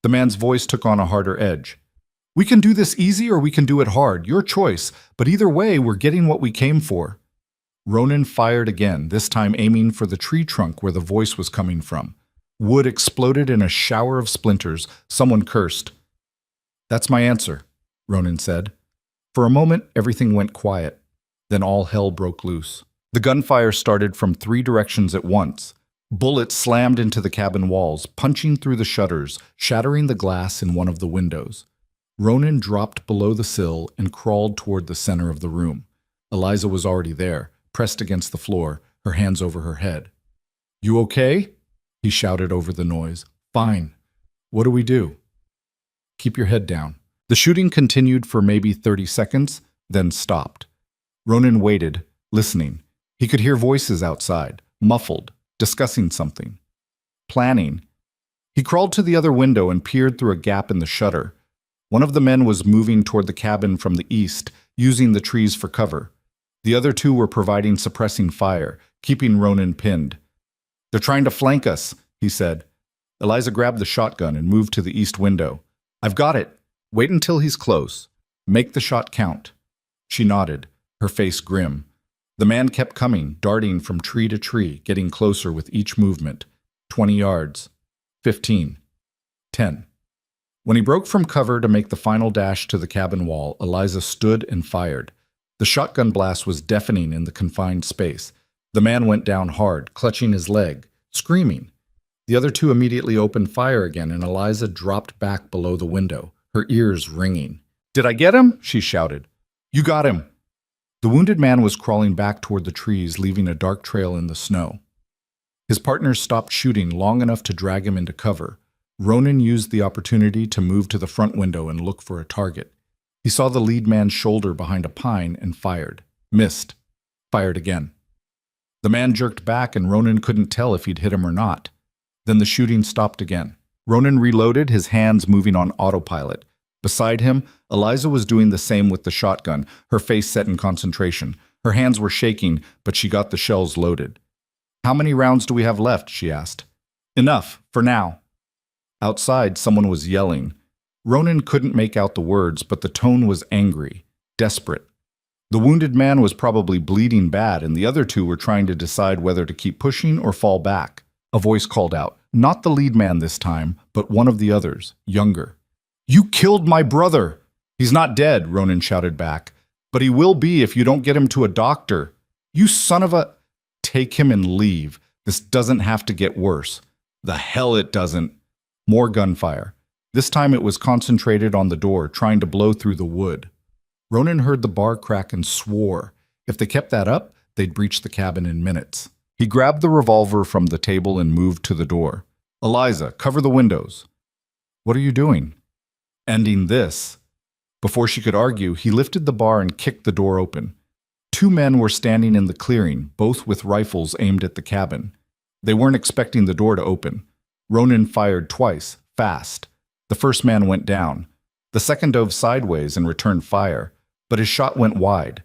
The man's voice took on a harder edge. "We can do this easy or we can do it hard, your choice, but either way, we're getting what we came for." Ronan fired again, this time aiming for the tree trunk where the voice was coming from. Wood exploded in a shower of splinters. Someone cursed. "That's my answer," Ronan said. For a moment, everything went quiet. Then all hell broke loose. The gunfire started from 3 directions at once. Bullets slammed into the cabin walls, punching through the shutters, shattering the glass in one of the windows. Ronan dropped below the sill and crawled toward the center of the room. Eliza was already there, pressed against the floor, her hands over her head. "You okay?" he shouted over the noise. "Fine. What do we do?" "Keep your head down." The shooting continued for maybe 30 seconds, then stopped. Ronan waited, listening. He could hear voices outside, muffled, discussing something. Planning. He crawled to the other window and peered through a gap in the shutter. One of the men was moving toward the cabin from the east, using the trees for cover. The other 2 were providing suppressing fire, keeping Ronan pinned. "They're trying to flank us," he said. Eliza grabbed the shotgun and moved to the east window. "I've got it. Wait until he's close. Make the shot count." She nodded, her face grim. The man kept coming, darting from tree to tree, getting closer with each movement. 20 yards. 15. 10. When he broke from cover to make the final dash to the cabin wall, Eliza stood and fired. The shotgun blast was deafening in the confined space. The man went down hard, clutching his leg, screaming. The other 2 immediately opened fire again, and Eliza dropped back below the window, her ears ringing. "Did I get him?" she shouted. "You got him." The wounded man was crawling back toward the trees, leaving a dark trail in the snow. His partners stopped shooting long enough to drag him into cover. Ronan used the opportunity to move to the front window and look for a target. He saw the lead man's shoulder behind a pine and fired. Missed. Fired again. The man jerked back and Ronan couldn't tell if he'd hit him or not. Then the shooting stopped again. Ronan reloaded, his hands moving on autopilot. Beside him, Eliza was doing the same with the shotgun, her face set in concentration. Her hands were shaking, but she got the shells loaded. "How many rounds do we have left?" she asked. "Enough, for now." Outside, someone was yelling. Ronan couldn't make out the words, but the tone was angry, desperate. The wounded man was probably bleeding bad, and the other 2 were trying to decide whether to keep pushing or fall back. A voice called out, not the lead man this time, but one of the others, younger. "You killed my brother!" "He's not dead," Ronan shouted back. "But he will be if you don't get him to a doctor. You son of a—" "Take him and leave. This doesn't have to get worse." "The hell it doesn't." More gunfire. This time it was concentrated on the door, trying to blow through the wood. Ronan heard the bar crack and swore. If they kept that up, they'd breach the cabin in minutes. He grabbed the revolver from the table and moved to the door. "Eliza, cover the windows." "What are you doing?" "Ending this." Before she could argue, he lifted the bar and kicked the door open. 2 men were standing in the clearing, both with rifles aimed at the cabin. They weren't expecting the door to open. Ronan fired twice, fast. The first man went down. The second dove sideways and returned fire, but his shot went wide.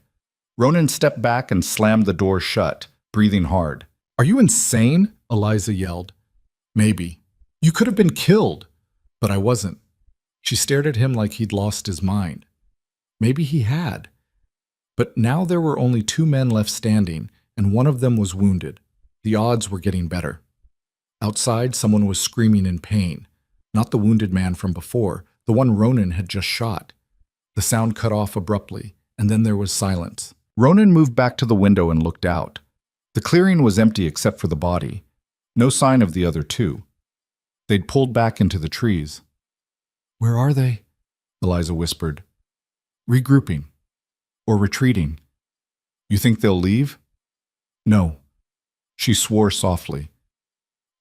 Ronan stepped back and slammed the door shut, breathing hard. "Are you insane?" Eliza yelled. "Maybe. You could have been killed." "But I wasn't." She stared at him like he'd lost his mind. Maybe he had. But now there were only 2 men left standing, and one of them was wounded. The odds were getting better. Outside, someone was screaming in pain. not the wounded man from before, the one Ronan had just shot. The sound cut off abruptly, and then there was silence. Ronan moved back to the window and looked out. The clearing was empty except for the body. No sign of the other two. They'd pulled back into the trees. "Where are they?" Eliza whispered. "Regrouping. Or retreating. You think they'll leave?" "No." She swore softly.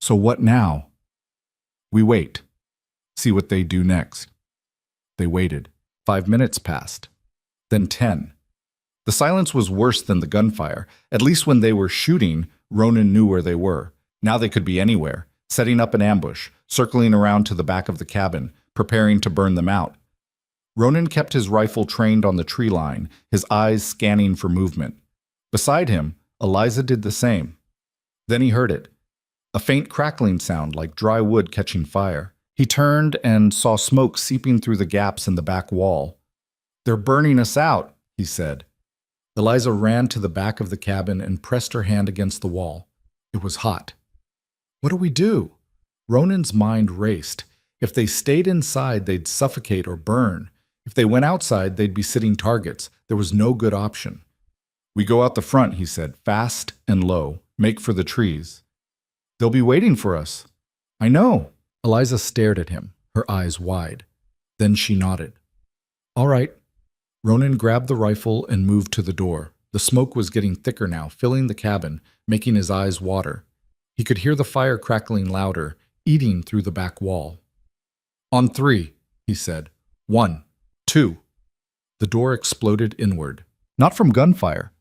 "So what now?" "We wait. See what they do next." They waited. 5 minutes passed. Then 10. The silence was worse than the gunfire. At least when they were shooting, Ronan knew where they were. Now they could be anywhere, setting up an ambush, circling around to the back of the cabin, preparing to burn them out. Ronan kept his rifle trained on the tree line, his eyes scanning for movement. Beside him, Eliza did the same. Then he heard it. A faint crackling sound like dry wood catching fire. He turned and saw smoke seeping through the gaps in the back wall. "They're burning us out," he said. Eliza ran to the back of the cabin and pressed her hand against the wall. It was hot. What do we do? Ronan's mind raced. If they stayed inside, they'd suffocate or burn. If they went outside, they'd be sitting targets. There was no good option. "We go out the front," he said, "fast and low. Make for the trees." "They'll be waiting for us." "I know." Eliza stared at him, her eyes wide. Then she nodded. "All right." Ronan grabbed the rifle and moved to the door. The smoke was getting thicker now, filling the cabin, making his eyes water. He could hear the fire crackling louder, eating through the back wall. "On 3, he said. 1, 2. The door exploded inward. Not from gunfire,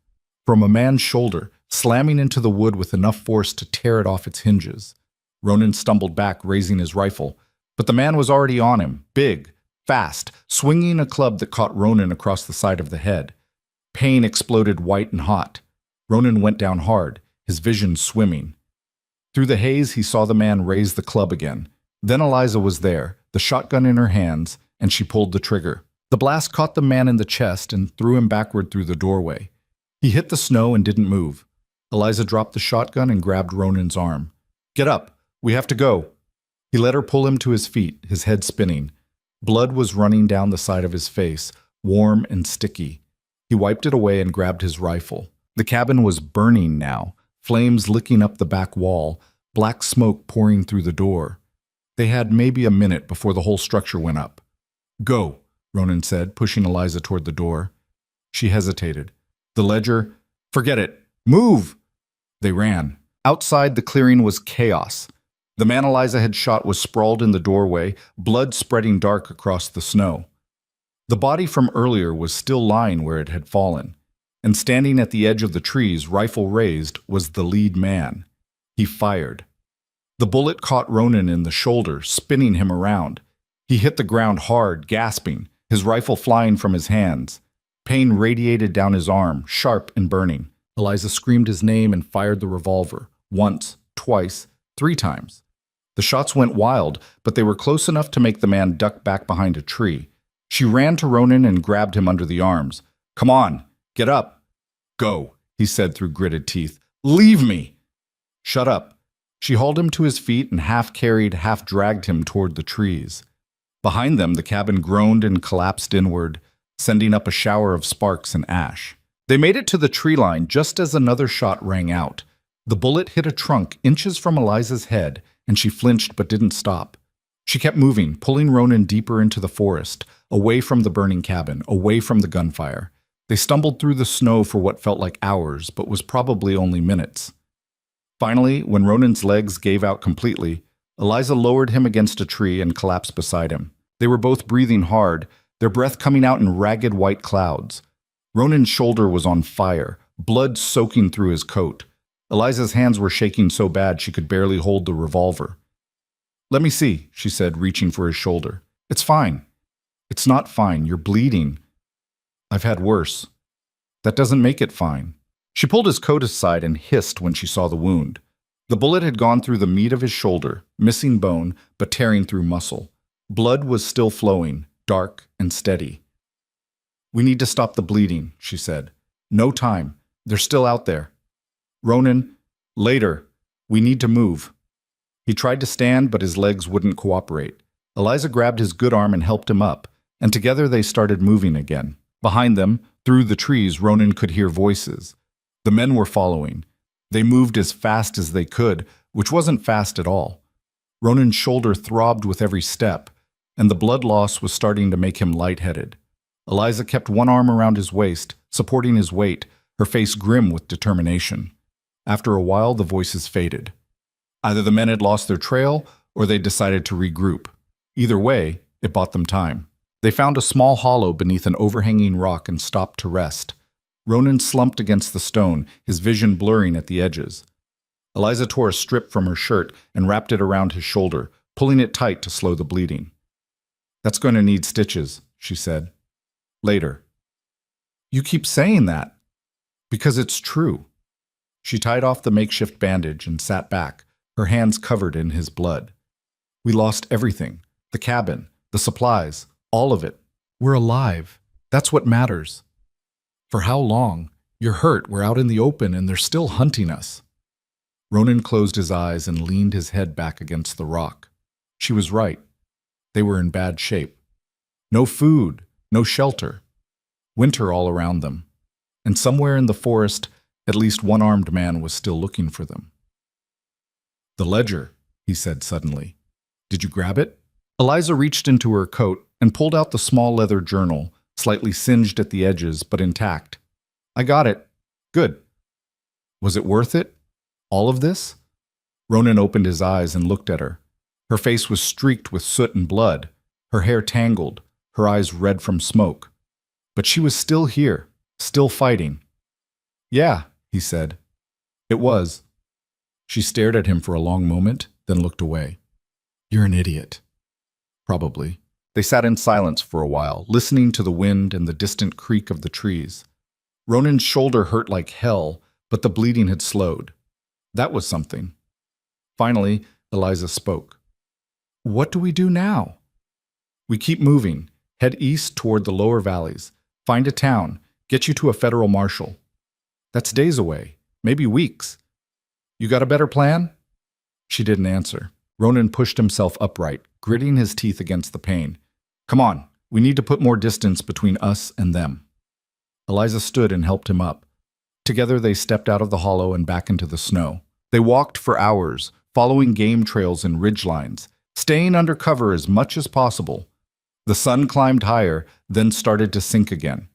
from a man's shoulder, slamming into the wood with enough force to tear it off its hinges. Ronan stumbled back, raising his rifle. But the man was already on him, big, fast, swinging a club that caught Ronan across the side of the head. Pain exploded white and hot. Ronan went down hard, his vision swimming. Through the haze, he saw the man raise the club again. Then Eliza was there, the shotgun in her hands, and she pulled the trigger. The blast caught the man in the chest and threw him backward through the doorway. He hit the snow and didn't move. Eliza dropped the shotgun and grabbed Ronan's arm. "Get up. We have to go." He let her pull him to his feet, his head spinning. Blood was running down the side of his face, warm and sticky. He wiped it away and grabbed his rifle. The cabin was burning now, flames licking up the back wall, black smoke pouring through the door. They had maybe a minute before the whole structure went up. "Go," Ronan said, pushing Eliza toward the door. She hesitated. The ledger, "Forget it. Move!" They ran. Outside, the clearing was chaos. The man Eliza had shot was sprawled in the doorway, blood spreading dark across the snow. The body from earlier was still lying where it had fallen, and standing at the edge of the trees, rifle raised, was the lead man. He fired. The bullet caught Ronan in the shoulder, spinning him around. He hit the ground hard, gasping, his rifle flying from his hands. Pain radiated down his arm, sharp and burning. Eliza screamed his name and fired the revolver, once, twice, 3 times. The shots went wild, but they were close enough to make the man duck back behind a tree. She ran to Ronan and grabbed him under the arms. "Come on, get up." "Go," he said through gritted teeth. "Leave me." "Shut up." She hauled him to his feet and half carried, half dragged him toward the trees. Behind them, the cabin groaned and collapsed inward, sending up a shower of sparks and ash. They made it to the tree line just as another shot rang out. The bullet hit a trunk inches from Eliza's head, and she flinched but didn't stop. She kept moving, pulling Ronan deeper into the forest, away from the burning cabin, away from the gunfire. They stumbled through the snow for what felt like hours, but was probably only minutes. Finally, when Ronan's legs gave out completely, Eliza lowered him against a tree and collapsed beside him. They were both breathing hard, their breath coming out in ragged white clouds. Ronan's shoulder was on fire, blood soaking through his coat. Eliza's hands were shaking so bad she could barely hold the revolver. "Let me see," she said, reaching for his shoulder. "It's fine." "It's not fine. You're bleeding." "I've had worse." "That doesn't make it fine." She pulled his coat aside and hissed when she saw the wound. The bullet had gone through the meat of his shoulder, missing bone, but tearing through muscle. Blood was still flowing, dark and steady. "We need to stop the bleeding," she said. "No time. They're still out there." "Ronan, later. We need to move." He tried to stand, but his legs wouldn't cooperate. Eliza grabbed his good arm and helped him up, and together they started moving again. Behind them, through the trees, Ronan could hear voices. The men were following. They moved as fast as they could, which wasn't fast at all. Ronan's shoulder throbbed with every step, and the blood loss was starting to make him lightheaded. Eliza kept one arm around his waist, supporting his weight, her face grim with determination. After a while, the voices faded. Either the men had lost their trail, or they decided to regroup. Either way, it bought them time. They found a small hollow beneath an overhanging rock and stopped to rest. Ronan slumped against the stone, his vision blurring at the edges. Eliza tore a strip from her shirt and wrapped it around his shoulder, pulling it tight to slow the bleeding. "That's going to need stitches," she said. "Later." "You keep saying that." "Because it's true." She tied off the makeshift bandage and sat back, her hands covered in his blood. "We lost everything. The cabin, the supplies, all of it. We're alive. That's what matters." "For how long? You're hurt, we're out in the open, and they're still hunting us." Ronan closed his eyes and leaned his head back against the rock. She was right. They were in bad shape. No food, no shelter. Winter all around them. And somewhere in the forest, at least one armed man was still looking for them. "The ledger," he said suddenly. "Did you grab it?" Eliza reached into her coat and pulled out the small leather journal, slightly singed at the edges but intact. "I got it. Good." "Was it worth it? All of this?" Ronan opened his eyes and looked at her. Her face was streaked with soot and blood, her hair tangled, her eyes red from smoke. But she was still here, still fighting. "Yeah," he said. "It was." She stared at him for a long moment, then looked away. "You're an idiot." "Probably." They sat in silence for a while, listening to the wind and the distant creak of the trees. Ronan's shoulder hurt like hell, but the bleeding had slowed. That was something. Finally, Eliza spoke. "What do we do now?" "We keep moving. Head east toward the lower valleys. Find a town. Get you to a federal marshal." "That's days away. Maybe weeks." "You got a better plan?" She didn't answer. Ronan pushed himself upright, gritting his teeth against the pain. "Come on. We need to put more distance between us and them." Eliza stood and helped him up. Together they stepped out of the hollow and back into the snow. They walked for hours, following game trails and ridgelines, staying under cover as much as possible. The sun climbed higher, then started to sink again.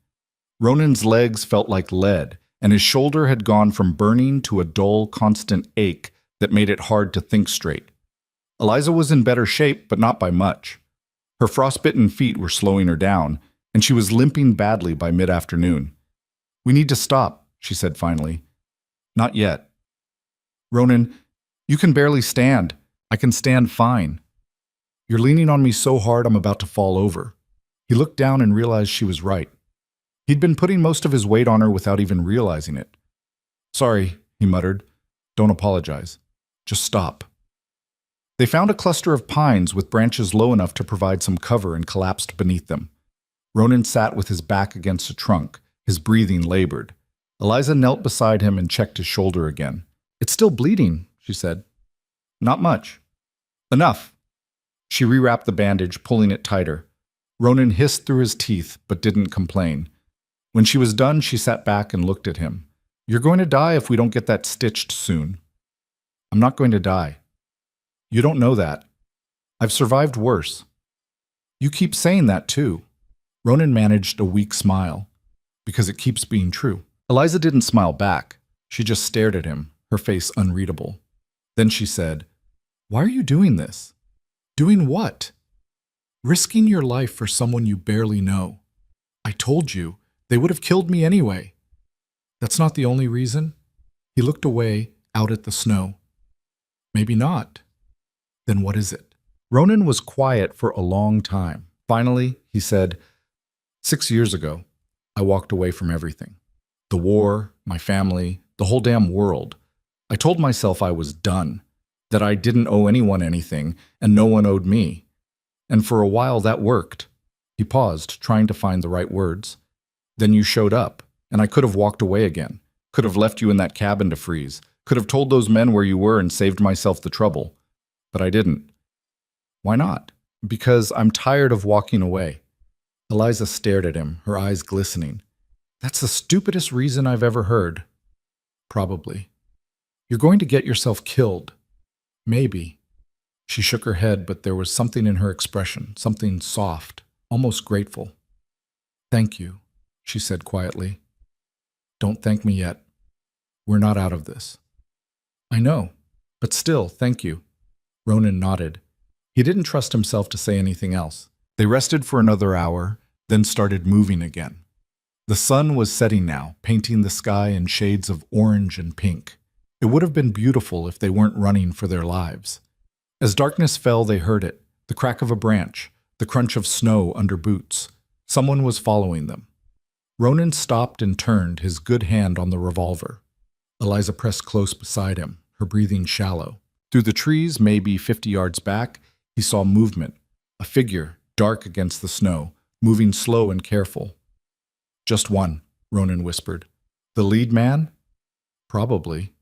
Ronan's legs felt like lead, and his shoulder had gone from burning to a dull, constant ache that made it hard to think straight. Eliza was in better shape, but not by much. Her frostbitten feet were slowing her down, and she was limping badly by mid-afternoon. "We need to stop," she said finally. "Not yet." "Ronan, you can barely stand. I can stand fine." "You're leaning on me so hard I'm about to fall over." He looked down and realized she was right. He'd been putting most of his weight on her without even realizing it. "Sorry," he muttered. "Don't apologize. Just stop." They found a cluster of pines with branches low enough to provide some cover and collapsed beneath them. Ronan sat with his back against a trunk, his breathing labored. Eliza knelt beside him and checked his shoulder again. "It's still bleeding," she said. "Not much." "Enough." She rewrapped the bandage, pulling it tighter. Ronan hissed through his teeth, but didn't complain. When she was done, she sat back and looked at him. "You're going to die if we don't get that stitched soon." "I'm not going to die." "You don't know that. I've survived worse." "You keep saying that too." Ronan managed a weak smile. "Because it keeps being true." Eliza didn't smile back. She just stared at him, her face unreadable. Then she said, "Why are you doing this?" "Doing what?" "Risking your life for someone you barely know. I told you, they would have killed me anyway." "That's not the only reason." He looked away, out at the snow. "Maybe not." "Then what is it?" Ronan was quiet for a long time. Finally, he said, 6 years ago, I walked away from everything. The war, my family, the whole damn world. I told myself I was done, that I didn't owe anyone anything, and no one owed me. And for a while that worked." He paused, trying to find the right words. "Then you showed up, and I could have walked away again, could have left you in that cabin to freeze, could have told those men where you were and saved myself the trouble. But I didn't." "Why not?" Because I'm tired of walking away. Eliza stared at him, her eyes glistening. That's the stupidest reason I've ever heard. Probably. You're going to get yourself killed. Maybe. She shook her head, but there was something in her expression, something soft, almost grateful. Thank you, she said quietly. Don't thank me yet. We're not out of this. I know, but still, thank you. Ronan nodded. He didn't trust himself to say anything else. They rested for another hour, then started moving again. The sun was setting now, painting the sky in shades of orange and pink. It would have been beautiful if they weren't running for their lives. As darkness fell, they heard it, the crack of a branch, the crunch of snow under boots. Someone was following them. Ronan stopped and turned, his good hand on the revolver. Eliza pressed close beside him, her breathing shallow. Through the trees, maybe 50 yards back, he saw movement, a figure, dark against the snow, moving slow and careful. Just one, Ronan whispered. The lead man? Probably.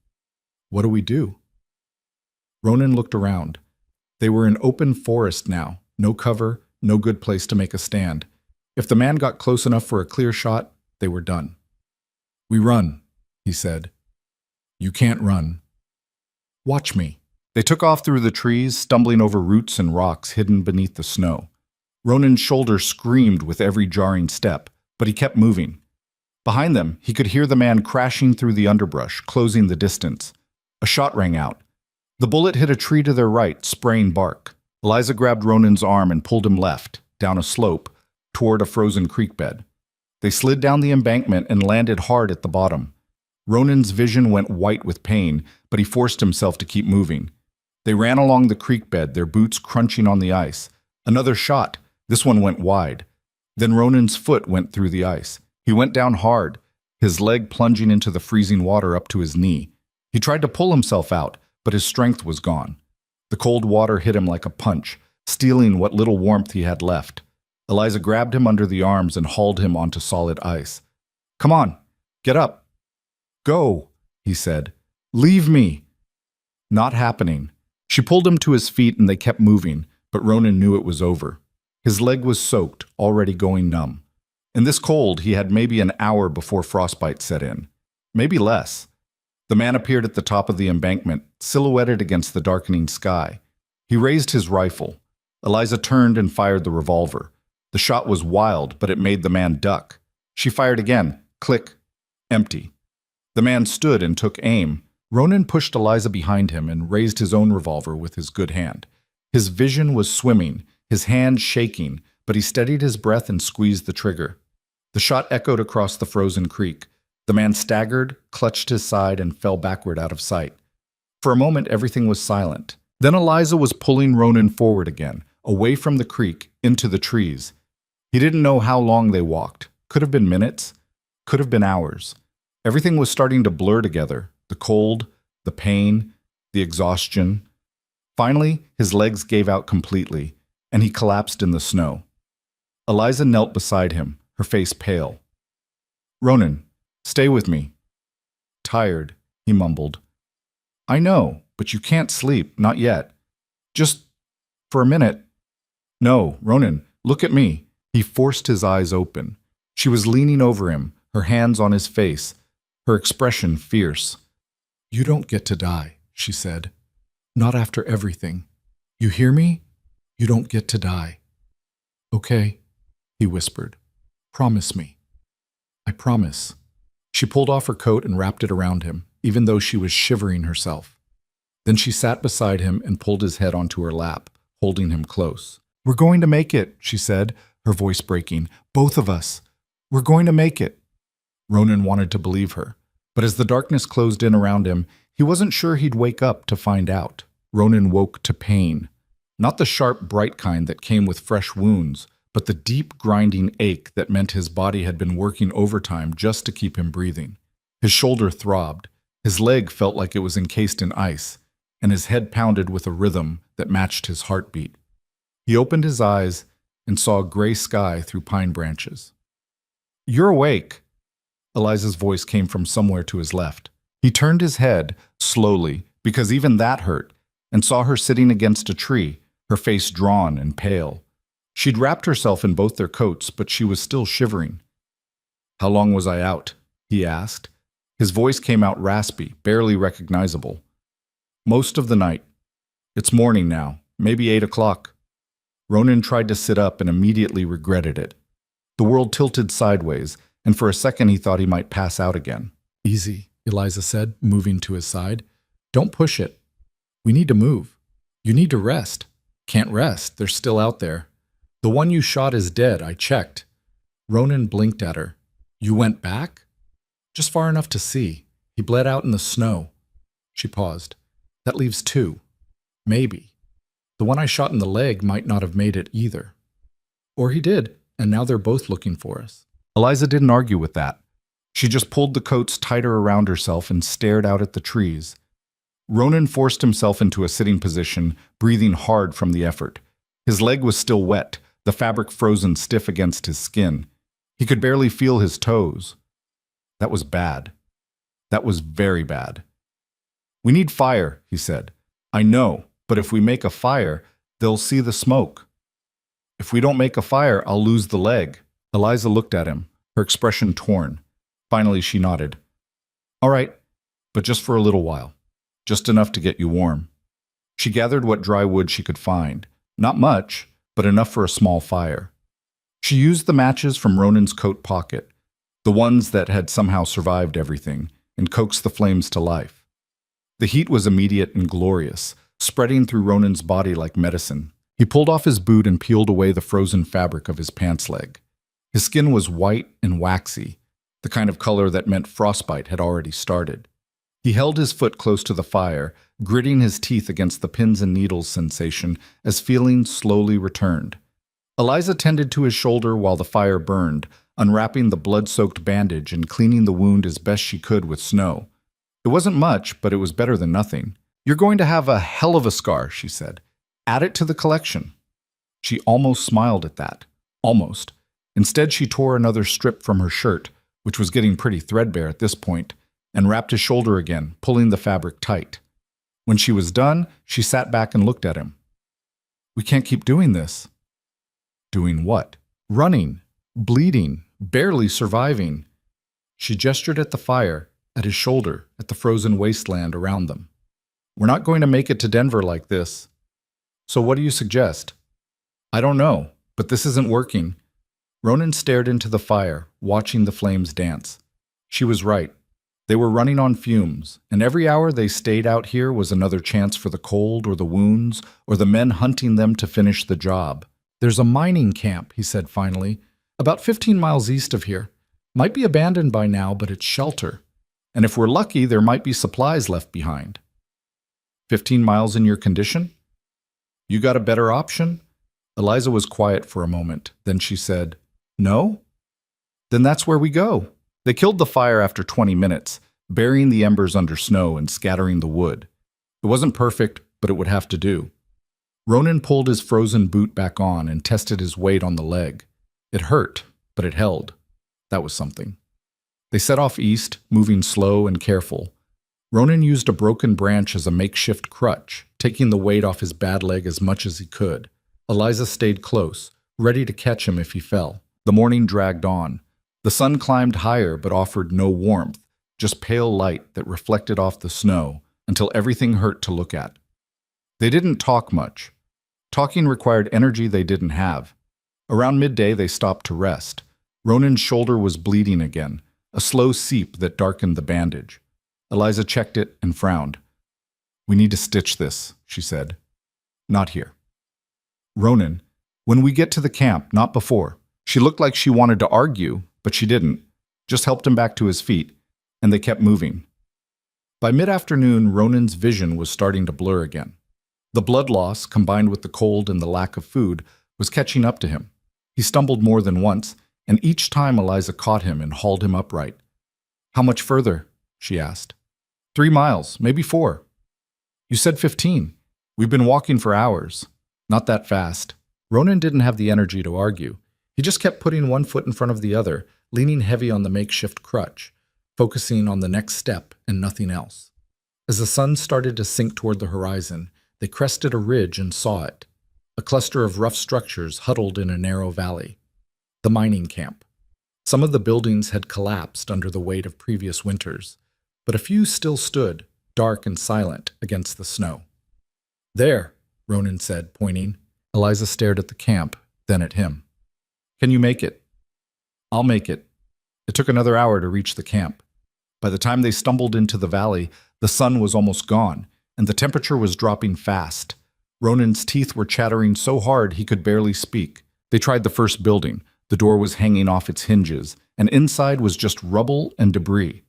What do we do? Ronan looked around. They were in open forest now, no cover, no good place to make a stand. If the man got close enough for a clear shot, they were done. We run, he said. You can't run. Watch me. They took off through the trees, stumbling over roots and rocks hidden beneath the snow. Ronan's shoulder screamed with every jarring step, but he kept moving. Behind them, he could hear the man crashing through the underbrush, closing the distance. A shot rang out. The bullet hit a tree to their right, spraying bark. Eliza grabbed Ronan's arm and pulled him left, down a slope, toward a frozen creek bed. They slid down the embankment and landed hard at the bottom. Ronan's vision went white with pain, but he forced himself to keep moving. They ran along the creek bed, their boots crunching on the ice. Another shot. This one went wide. Then Ronan's foot went through the ice. He went down hard, his leg plunging into the freezing water up to his knee. He tried to pull himself out, but his strength was gone. The cold water hit him like a punch, stealing what little warmth he had left. Eliza grabbed him under the arms and hauled him onto solid ice. Come on, get up. Go, he said. Leave me. Not happening. She pulled him to his feet and they kept moving, but Ronan knew it was over. His leg was soaked, already going numb. In this cold, he had maybe an hour before frostbite set in. Maybe less. The man appeared at the top of the embankment, silhouetted against the darkening sky. He raised his rifle. Eliza turned and fired the revolver. The shot was wild, but it made the man duck. She fired again. Click. Empty. The man stood and took aim. Ronan pushed Eliza behind him and raised his own revolver with his good hand. His vision was swimming, his hand shaking, but he steadied his breath and squeezed the trigger. The shot echoed across the frozen creek. The man staggered, clutched his side, and fell backward out of sight. For a moment, everything was silent. Then Eliza was pulling Ronan forward again, away from the creek, into the trees. He didn't know how long they walked. Could have been minutes. Could have been hours. Everything was starting to blur together. The cold, the pain, the exhaustion. Finally, his legs gave out completely, and he collapsed in the snow. Eliza knelt beside him, her face pale. Ronan, stay with me. Tired, he mumbled. I know, but you can't sleep, not yet. Just for a minute. No, Ronan, look at me. He forced his eyes open. She was leaning over him, her hands on his face, her expression fierce. You don't get to die, she said. Not after everything. You hear me? You don't get to die. Okay, he whispered. Promise me. I promise. She pulled off her coat and wrapped it around him, even though she was shivering herself. Then she sat beside him and pulled his head onto her lap, holding him close. We're going to make it, she said, her voice breaking. Both of us. We're going to make it. Ronan wanted to believe her, but as the darkness closed in around him, he wasn't sure he'd wake up to find out. Ronan woke to pain. Not the sharp, bright kind that came with fresh wounds, but the deep, grinding ache that meant his body had been working overtime just to keep him breathing. His shoulder throbbed, his leg felt like it was encased in ice, and his head pounded with a rhythm that matched his heartbeat. He opened his eyes and saw a gray sky through pine branches. You're awake. Eliza's voice came from somewhere to his left. He turned his head, slowly, because even that hurt, and saw her sitting against a tree, her face drawn and pale. She'd wrapped herself in both their coats, but she was still shivering. "How long was I out?" he asked. His voice came out raspy, barely recognizable. "Most of the night. It's morning now, maybe 8 o'clock. Ronan tried to sit up and immediately regretted it. The world tilted sideways, and for a second he thought he might pass out again. Easy, Eliza said, moving to his side. Don't push it. We need to move. You need to rest. Can't rest, they're still out there. The one you shot is dead, I checked. Ronan blinked at her. You went back? Just far enough to see. He bled out in the snow. She paused. That leaves 2. Maybe. The one I shot in the leg might not have made it either. Or he did, and now they're both looking for us. Eliza didn't argue with that. She just pulled the coats tighter around herself and stared out at the trees. Ronan forced himself into a sitting position, breathing hard from the effort. His leg was still wet, the fabric frozen stiff against his skin. He could barely feel his toes. That was bad. That was very bad. "We need fire," he said. "I know, but if we make a fire, they'll see the smoke. If we don't make a fire, I'll lose the leg." Eliza looked at him, her expression torn. Finally, she nodded. "All right, but just for a little while. Just enough to get you warm." She gathered what dry wood she could find. Not much, but enough for a small fire. She used the matches from Ronan's coat pocket, the ones that had somehow survived everything, and coaxed the flames to life. The heat was immediate and glorious, spreading through Ronan's body like medicine. He pulled off his boot and peeled away the frozen fabric of his pants leg. His skin was white and waxy, the kind of color that meant frostbite had already started. He held his foot close to the fire, gritting his teeth against the pins and needles sensation as feeling slowly returned. Eliza tended to his shoulder while the fire burned, unwrapping the blood-soaked bandage and cleaning the wound as best she could with snow. It wasn't much, but it was better than nothing. "You're going to have a hell of a scar," she said. "Add it to the collection." She almost smiled at that. Almost. Instead, she tore another strip from her shirt, which was getting pretty threadbare at this point, and wrapped his shoulder again, pulling the fabric tight. When she was done, she sat back and looked at him. "We can't keep doing this." "Doing what?" "Running, bleeding, barely surviving." She gestured at the fire, at his shoulder, at the frozen wasteland around them. "We're not going to make it to Denver like this. So what do you suggest?" "I don't know, but this isn't working." Ronan stared into the fire, watching the flames dance. She was right. They were running on fumes, and every hour they stayed out here was another chance for the cold or the wounds or the men hunting them to finish the job. "There's a mining camp," he said finally, "about 15 miles east of here. Might be abandoned by now, but it's shelter. And if we're lucky, there might be supplies left behind." 15 miles in your condition? "You got a better option?" Eliza was quiet for a moment. Then she said, "No?" "Then that's where we go." They killed the fire after 20 minutes, burying the embers under snow and scattering the wood. It wasn't perfect, but it would have to do. Ronan pulled his frozen boot back on and tested his weight on the leg. It hurt, but it held. That was something. They set off east, moving slow and careful. Ronan used a broken branch as a makeshift crutch, taking the weight off his bad leg as much as he could. Eliza stayed close, ready to catch him if he fell. The morning dragged on. The sun climbed higher but offered no warmth, just pale light that reflected off the snow until everything hurt to look at. They didn't talk much. Talking required energy they didn't have. Around midday, they stopped to rest. Ronan's shoulder was bleeding again, a slow seep that darkened the bandage. Eliza checked it and frowned. "We need to stitch this," she said. "Not here." "Ronan, when we get to the camp, not before." She looked like she wanted to argue, but she didn't, just helped him back to his feet, and they kept moving. By mid-afternoon, Ronan's vision was starting to blur again. The blood loss, combined with the cold and the lack of food, was catching up to him. He stumbled more than once, and each time Eliza caught him and hauled him upright. "How much further?" she asked. 3 miles, maybe 4. "You said 15. We've been walking for hours." "Not that fast." Ronan didn't have the energy to argue. He just kept putting one foot in front of the other, leaning heavy on the makeshift crutch, focusing on the next step and nothing else. As the sun started to sink toward the horizon, they crested a ridge and saw it. a cluster of rough structures huddled in a narrow valley. The mining camp. Some of the buildings had collapsed under the weight of previous winters, but a few still stood, dark and silent, against the snow. "There," Ronan said, pointing. Eliza stared at the camp, then at him. "Can you make it?" "I'll make it." It took another hour to reach the camp. By the time they stumbled into the valley, the sun was almost gone, and the temperature was dropping fast. Ronan's teeth were chattering so hard he could barely speak. They tried the first building. The door was hanging off its hinges, and inside was just rubble and debris.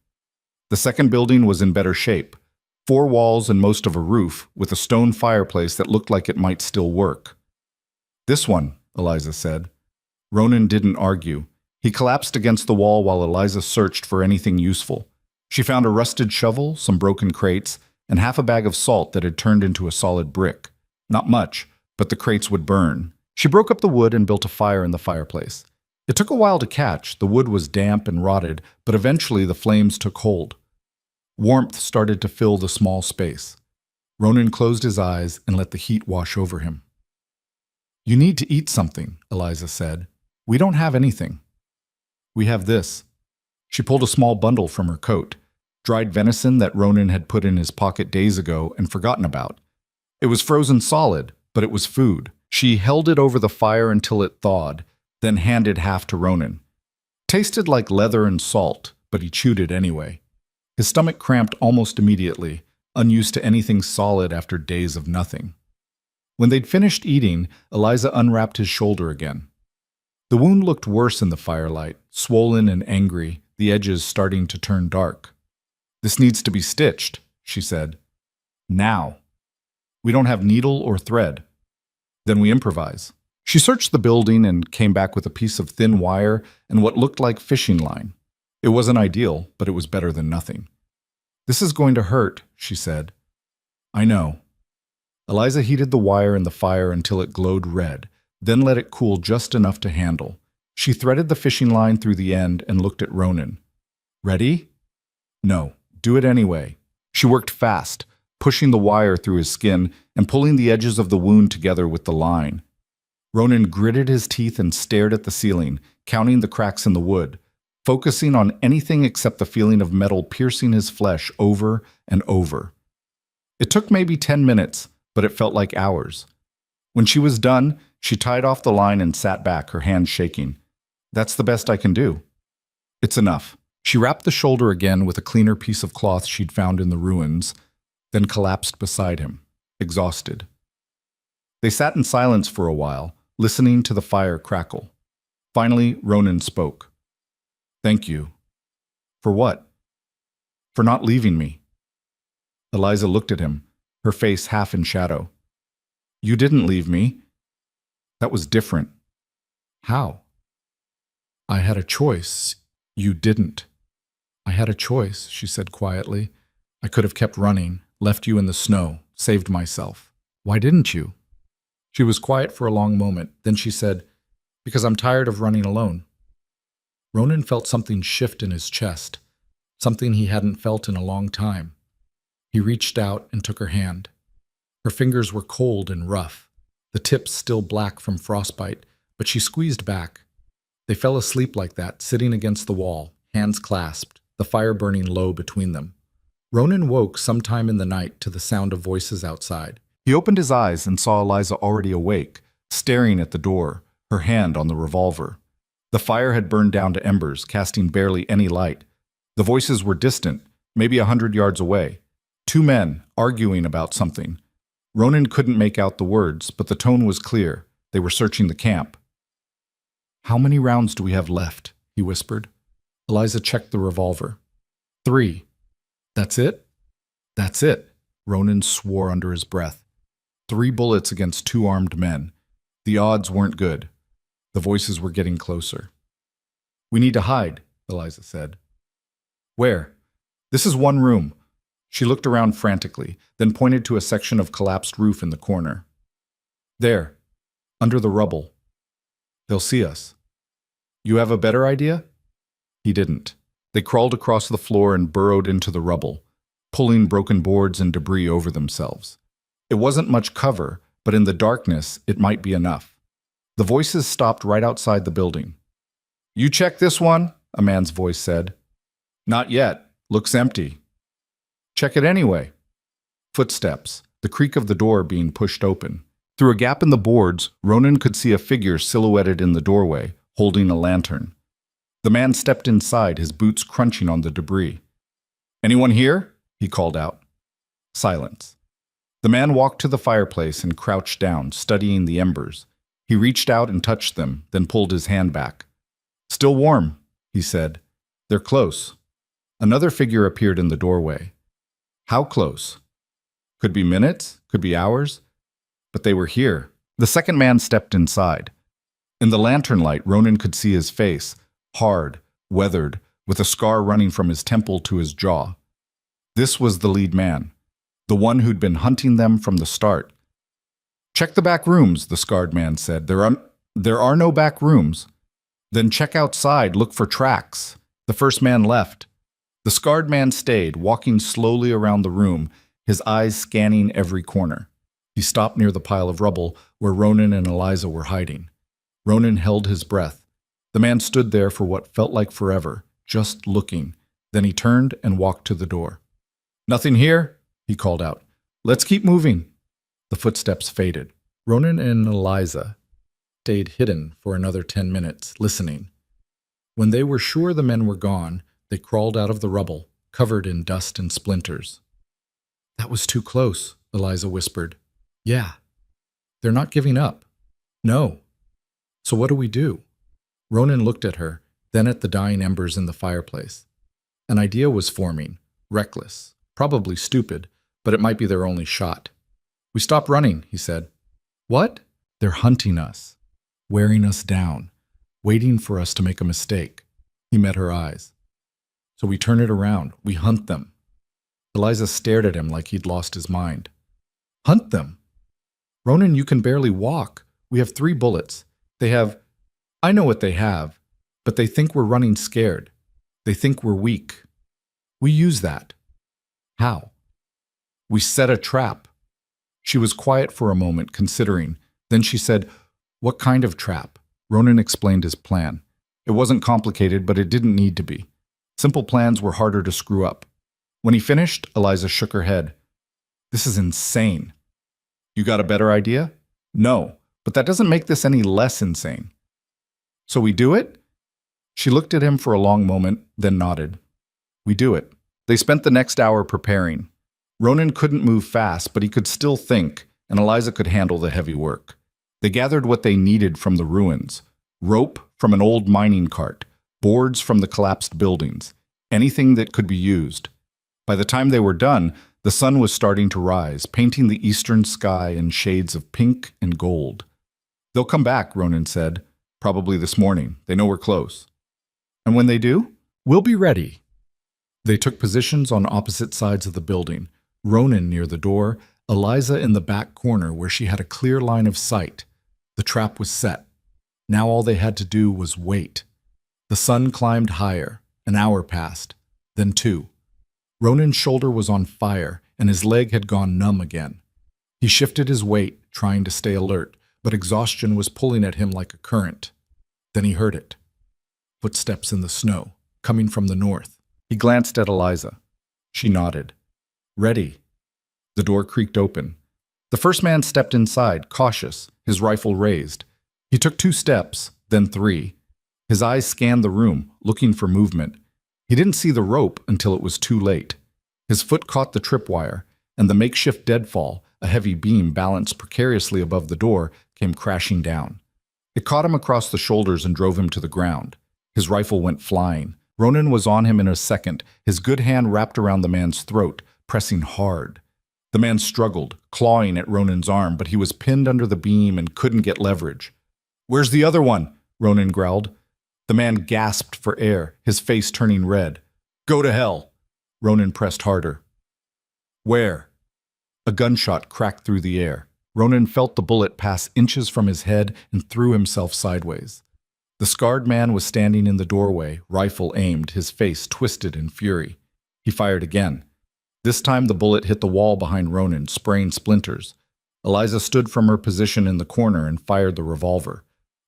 The second building was in better shape. 4 walls and most of a roof, with a stone fireplace that looked like it might still work. "This one," Eliza said. Ronan didn't argue. He collapsed against the wall while Eliza searched for anything useful. She found a rusted shovel, some broken crates, and half a bag of salt that had turned into a solid brick. Not much, but the crates would burn. She broke up the wood and built a fire in the fireplace. It took a while to catch. The wood was damp and rotted, but eventually the flames took hold. Warmth started to fill the small space. Ronan closed his eyes and let the heat wash over him. "You need to eat something," Eliza said. "We don't have anything." "We have this." She pulled a small bundle from her coat, dried venison that Ronan had put in his pocket days ago and forgotten about. It was frozen solid, but it was food. She held it over the fire until it thawed, then handed half to Ronan. Tasted like leather and salt, but he chewed it anyway. His stomach cramped almost immediately, unused to anything solid after days of nothing. When they'd finished eating, Eliza unwrapped his shoulder again. The wound looked worse in the firelight, swollen and angry, the edges starting to turn dark. "This needs to be stitched," she said. "Now. We don't have needle or thread." "Then we improvise." She searched the building and came back with a piece of thin wire and what looked like fishing line. It wasn't ideal, but it was better than nothing. "This is going to hurt," she said. "I know." Eliza heated the wire in the fire until it glowed red, then let it cool just enough to handle. She threaded the fishing line through the end and looked at Ronan. "Ready?" "No, do it anyway." She worked fast, pushing the wire through his skin and pulling the edges of the wound together with the line. Ronan gritted his teeth and stared at the ceiling, counting the cracks in the wood, focusing on anything except the feeling of metal piercing his flesh over and over. It took maybe 10 minutes, but it felt like hours. When she was done, she tied off the line and sat back, her hands shaking. "That's the best I can do." "It's enough." She wrapped the shoulder again with a cleaner piece of cloth she'd found in the ruins, then collapsed beside him, exhausted. They sat in silence for a while, listening to the fire crackle. Finally, Ronan spoke. "Thank you." "For what?" "For not leaving me." Eliza looked at him, her face half in shadow. "You didn't leave me." "That was different." "How?" "I had a choice. You didn't." "I had a choice," she said quietly. "I could have kept running, left you in the snow, saved myself. Why didn't you?" She was quiet for a long moment. Then she said, "Because I'm tired of running alone." Ronan felt something shift in his chest, something he hadn't felt in a long time. He reached out and took her hand. Her fingers were cold and rough, the tips still black from frostbite, but she squeezed back. They fell asleep like that, sitting against the wall, hands clasped, the fire burning low between them. Ronan woke sometime in the night to the sound of voices outside. He opened his eyes and saw Eliza already awake, staring at the door, her hand on the revolver. The fire had burned down to embers, casting barely any light. The voices were distant, maybe 100 yards away. 2 men, arguing about something. Ronan couldn't make out the words, but the tone was clear. They were searching the camp. "How many rounds do we have left?" he whispered. Eliza checked the revolver. 3. "That's it?" "That's it," Ronan swore under his breath. 3 bullets against 2 armed men. The odds weren't good. The voices were getting closer. "We need to hide," Eliza said. "Where?" "This is one room." She looked around frantically, then pointed to a section of collapsed roof in the corner. "There, under the rubble. They'll see us." "You have a better idea?" He didn't. They crawled across the floor and burrowed into the rubble, pulling broken boards and debris over themselves. It wasn't much cover, but in the darkness, it might be enough. The voices stopped right outside the building. "You check this one?" a man's voice said. "Not yet. Looks empty." "Check it anyway." Footsteps, the creak of the door being pushed open. Through a gap in the boards, Ronan could see a figure silhouetted in the doorway, holding a lantern. The man stepped inside, his boots crunching on the debris. "Anyone here?" he called out. Silence. The man walked to the fireplace and crouched down, studying the embers. He reached out and touched them, then pulled his hand back. "Still warm," he said. "They're close." Another figure appeared in the doorway. How close? Could be minutes, could be hours, but they were here. The second man stepped inside. In the lantern light, Ronan could see his face, hard, weathered, with a scar running from his temple to his jaw. This was the lead man, the one who'd been hunting them from the start. "Check the back rooms," the scarred man said. There are no back rooms." "Then check outside, look for tracks." The first man left. The scarred man stayed, walking slowly around the room, his eyes scanning every corner. He stopped near the pile of rubble where Ronan and Eliza were hiding. Ronan held his breath. The man stood there for what felt like forever, just looking. Then he turned and walked to the door. "Nothing here?" he called out. "Let's keep moving." The footsteps faded. Ronan and Eliza stayed hidden for another 10 minutes, listening. When they were sure the men were gone, they crawled out of the rubble, covered in dust and splinters. "That was too close," Eliza whispered. "Yeah. They're not giving up." "No." "So what do we do?" Ronan looked at her, then at the dying embers in the fireplace. An idea was forming, reckless, probably stupid, but it might be their only shot. "We stop running," he said. "What?" "They're hunting us, wearing us down, waiting for us to make a mistake." He met her eyes. "So we turn it around. We hunt them." Eliza stared at him like he'd lost his mind. "Hunt them?" "Ronan, you can barely walk. We have 3 bullets. They have... I know what they have, but they think we're running scared. They think we're weak. We use that." "How?" "We set a trap." She was quiet for a moment, considering. Then she said, "What kind of trap?" Ronan explained his plan. It wasn't complicated, but it didn't need to be. Simple plans were harder to screw up. When he finished, Eliza shook her head. "This is insane." "You got a better idea?" "No, but that doesn't make this any less insane." "So we do it?" She looked at him for a long moment, then nodded. "We do it." They spent the next hour preparing. Ronan couldn't move fast, but he could still think, and Eliza could handle the heavy work. They gathered what they needed from the ruins: rope from an old mining cart, boards from the collapsed buildings, anything that could be used. By the time they were done, the sun was starting to rise, painting the eastern sky in shades of pink and gold. "They'll come back," Ronan said. "Probably this morning. They know we're close." "And when they do?" "We'll be ready." They took positions on opposite sides of the building, Ronan near the door, Eliza in the back corner where she had a clear line of sight. The trap was set. Now all they had to do was wait. The sun climbed higher. An hour passed, then 2. Ronan's shoulder was on fire, and his leg had gone numb again. He shifted his weight, trying to stay alert, but exhaustion was pulling at him like a current. Then he heard it. Footsteps in the snow, coming from the north. He glanced at Eliza. She nodded. "Ready." The door creaked open. The first man stepped inside, cautious, his rifle raised. He took 2 steps, then 3. His eyes scanned the room, looking for movement. He didn't see the rope until it was too late. His foot caught the tripwire, and the makeshift deadfall, a heavy beam balanced precariously above the door, came crashing down. It caught him across the shoulders and drove him to the ground. His rifle went flying. Ronan was on him in a second, his good hand wrapped around the man's throat, pressing hard. The man struggled, clawing at Ronan's arm, but he was pinned under the beam and couldn't get leverage. "Where's the other one?" Ronan growled. The man gasped for air, his face turning red. "Go to hell." Ronan pressed harder. "Where?" A gunshot cracked through the air. Ronan felt the bullet pass inches from his head and threw himself sideways. The scarred man was standing in the doorway, rifle aimed, his face twisted in fury. He fired again. This time the bullet hit the wall behind Ronan, spraying splinters. Eliza stood from her position in the corner and fired the revolver.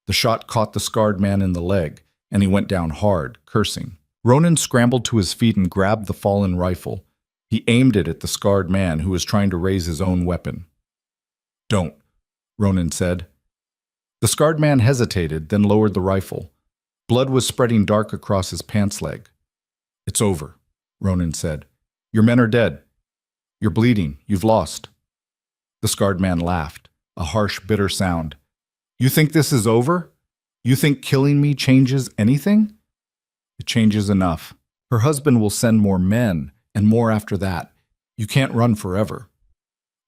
The shot caught the scarred man in the leg, and he went down hard, cursing. Ronan scrambled to his feet and grabbed the fallen rifle. He aimed it at the scarred man who was trying to raise his own weapon. "Don't," Ronan said. The scarred man hesitated, then lowered the rifle. Blood was spreading dark across his pants leg. "It's over," Ronan said. "Your men are dead. You're bleeding. You've lost." The scarred man laughed, a harsh, bitter sound. "You think this is over? You think killing me changes anything?" "It changes enough. Her husband will send more men, and more after that. You can't run forever."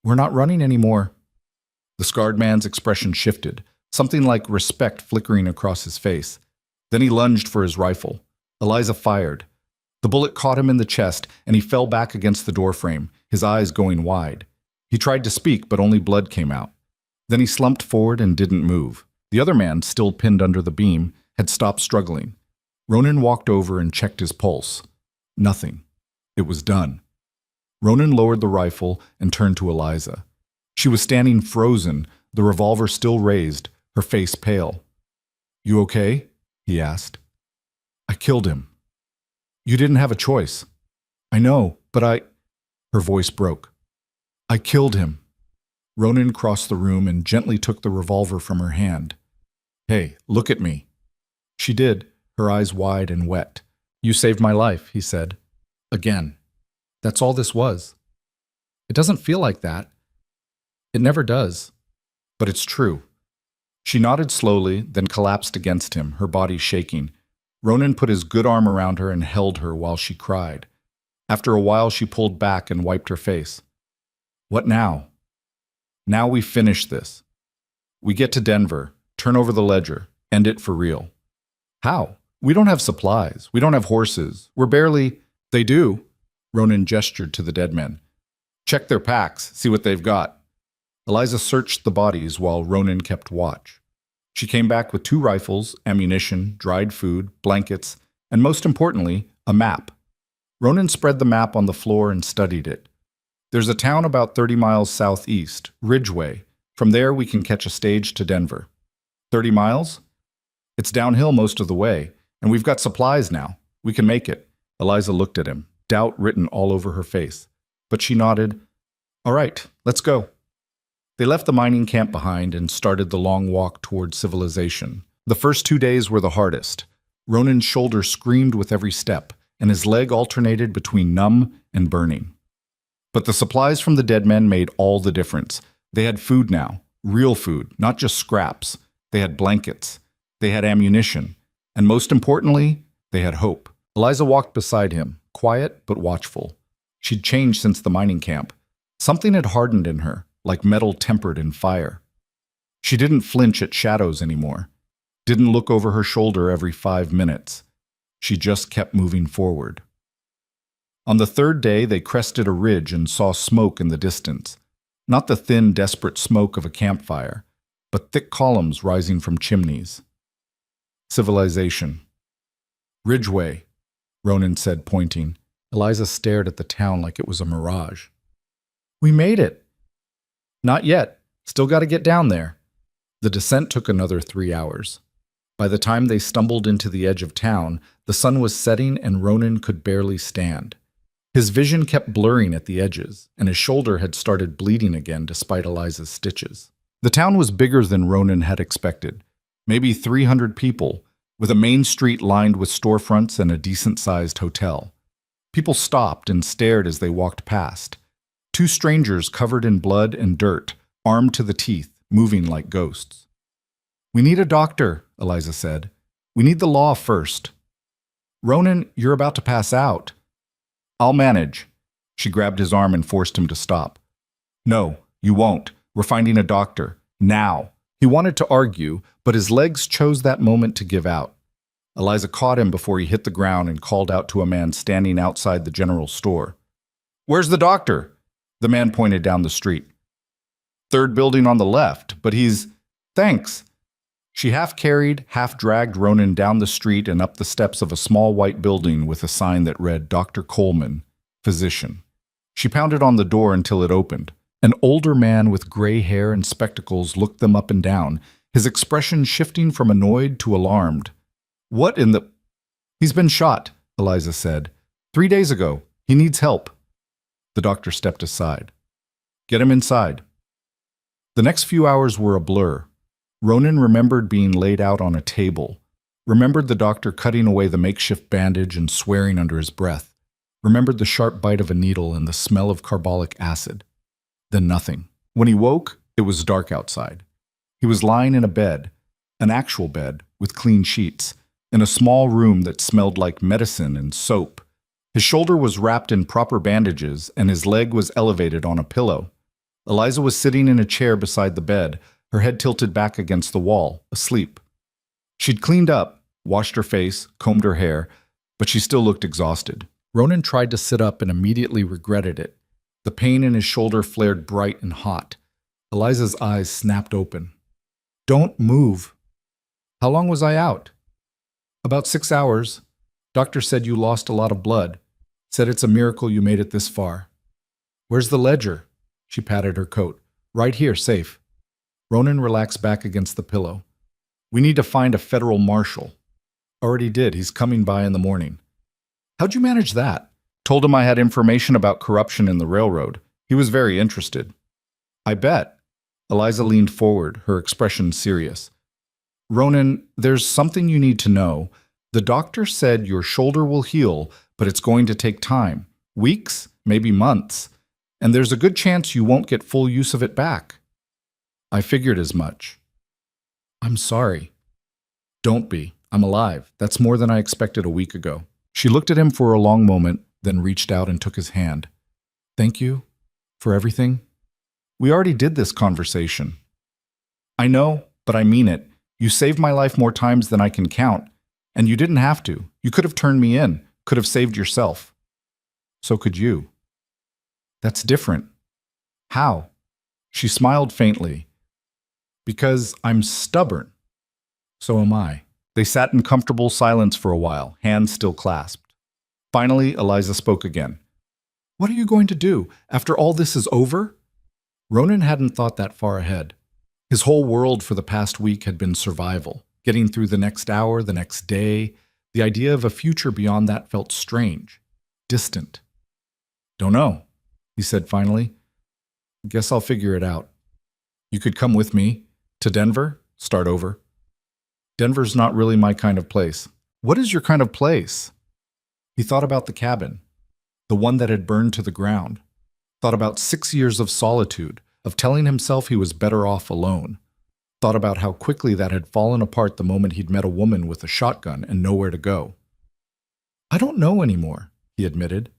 "We're not running anymore." The scarred man's expression shifted, something like respect flickering across his face. Then he lunged for his rifle. Eliza fired. The bullet caught him in the chest, and he fell back against the doorframe, his eyes going wide. He tried to speak, but only blood came out. Then he slumped forward and didn't move. The other man, still pinned under the beam, had stopped struggling. Ronan walked over and checked his pulse. Nothing. It was done. Ronan lowered the rifle and turned to Eliza. She was standing frozen, the revolver still raised, her face pale. "You okay?" he asked. "I killed him." "You didn't have a choice." "I know, but Her voice broke. "I killed him." Ronan crossed the room and gently took the revolver from her hand. "Hey, look at me." She did, her eyes wide and wet. "You saved my life," he said. Again. That's all this was. It doesn't feel like that. It never does. But it's true. She nodded slowly, then collapsed against him, her body shaking. Ronan put his good arm around her and held her while she cried. After a while, she pulled back and wiped her face. "What now?" "Now we finish this. We get to Denver, turn over the ledger, end it for real." "How? We don't have supplies. We don't have horses. We're barely—" "They do." Ronan gestured to the dead men. "Check their packs, see what they've got." Eliza searched the bodies while Ronan kept watch. She came back with 2 rifles, ammunition, dried food, blankets, and most importantly, a map. Ronan spread the map on the floor and studied it. "There's a town about 30 miles southeast, Ridgeway. From there we can catch a stage to Denver." 30 miles? "It's downhill most of the way, and we've got supplies now. We can make it." Eliza looked at him, doubt written all over her face. But she nodded. "All right, let's go." They left the mining camp behind and started the long walk toward civilization. The first 2 days were the hardest. Ronan's shoulder screamed with every step, and his leg alternated between numb and burning. But the supplies from the dead men made all the difference. They had food now, real food, not just scraps. They had blankets. They had ammunition. And most importantly, they had hope. Eliza walked beside him, quiet but watchful. She'd changed since the mining camp. Something had hardened in her, like metal tempered in fire. She didn't flinch at shadows anymore, didn't look over her shoulder every 5 minutes. She just kept moving forward. On the 3rd day, they crested a ridge and saw smoke in the distance. Not the thin, desperate smoke of a campfire, but thick columns rising from chimneys. Civilization. "Ridgeway," Ronan said, pointing. Eliza stared at the town like it was a mirage. "We made it." "Not yet. Still got to get down there." The descent took another 3 hours. By the time they stumbled into the edge of town, the sun was setting and Ronan could barely stand. His vision kept blurring at the edges, and his shoulder had started bleeding again despite Eliza's stitches. The town was bigger than Ronan had expected. Maybe 300 people, with a main street lined with storefronts and a decent-sized hotel. People stopped and stared as they walked past. 2 strangers covered in blood and dirt, armed to the teeth, moving like ghosts. "We need a doctor," Eliza said. "We need the law first." "Ronan, you're about to pass out." "I'll manage." She grabbed his arm and forced him to stop. "No, you won't. We're finding a doctor. Now." He wanted to argue, but his legs chose that moment to give out. Eliza caught him before he hit the ground and called out to a man standing outside the general store. "Where's the doctor?" The man pointed down the street. "3rd building on the left, but he's—" "Thanks." She half-carried, half-dragged Ronan down the street and up the steps of a small white building with a sign that read Dr. Coleman, Physician. She pounded on the door until it opened. An older man with gray hair and spectacles looked them up and down, his expression shifting from annoyed to alarmed. "What in the—" "He's been shot," Eliza said. 3 days ago. He needs help." The doctor stepped aside. "Get him inside." The next few hours were a blur. Ronan remembered being laid out on a table, remembered the doctor cutting away the makeshift bandage and swearing under his breath, remembered the sharp bite of a needle and the smell of carbolic acid. Then nothing. When he woke, it was dark outside. He was lying in a bed, an actual bed, with clean sheets, in a small room that smelled like medicine and soap. His shoulder was wrapped in proper bandages, and his leg was elevated on a pillow. Eliza was sitting in a chair beside the bed, her head tilted back against the wall, asleep. She'd cleaned up, washed her face, combed her hair, but she still looked exhausted. Ronan tried to sit up and immediately regretted it. The pain in his shoulder flared bright and hot. Eliza's eyes snapped open. "Don't move." "How long was I out?" "About 6 hours. Doctor said you lost a lot of blood. Said it's a miracle you made it this far." "Where's the ledger?" She patted her coat. "Right here, safe." Ronan relaxed back against the pillow. "We need to find a federal marshal." "Already did. He's coming by in the morning." "How'd you manage that?" "Told him I had information about corruption in the railroad. He was very interested." "I bet." Eliza leaned forward, her expression serious. "Ronan, there's something you need to know. The doctor said your shoulder will heal, but it's going to take time. Weeks, maybe months. And there's a good chance you won't get full use of it back." "I figured as much." "I'm sorry." "Don't be. I'm alive. That's more than I expected a week ago." She looked at him for a long moment, then reached out and took his hand. "Thank you for everything." "We already did this conversation." "I know, but I mean it. You saved my life more times than I can count. And you didn't have to. You could have turned me in, could have saved yourself." "So could you." "That's different." "How?" She smiled faintly. "Because I'm stubborn." "So am I." They sat in comfortable silence for a while, hands still clasped. Finally, Eliza spoke again. "What are you going to do after all this is over?" Ronan hadn't thought that far ahead. His whole world for the past week had been survival, getting through the next hour, the next day. The idea of a future beyond that felt strange, distant. "Don't know," he said finally. "Guess I'll figure it out. You could come with me to Denver, start over." "Denver's not really my kind of place." "What is your kind of place?" He thought about the cabin, the one that had burned to the ground. Thought about 6 years of solitude, of telling himself he was better off alone. Thought about how quickly that had fallen apart the moment he'd met a woman with a shotgun and nowhere to go. "I don't know anymore," he admitted.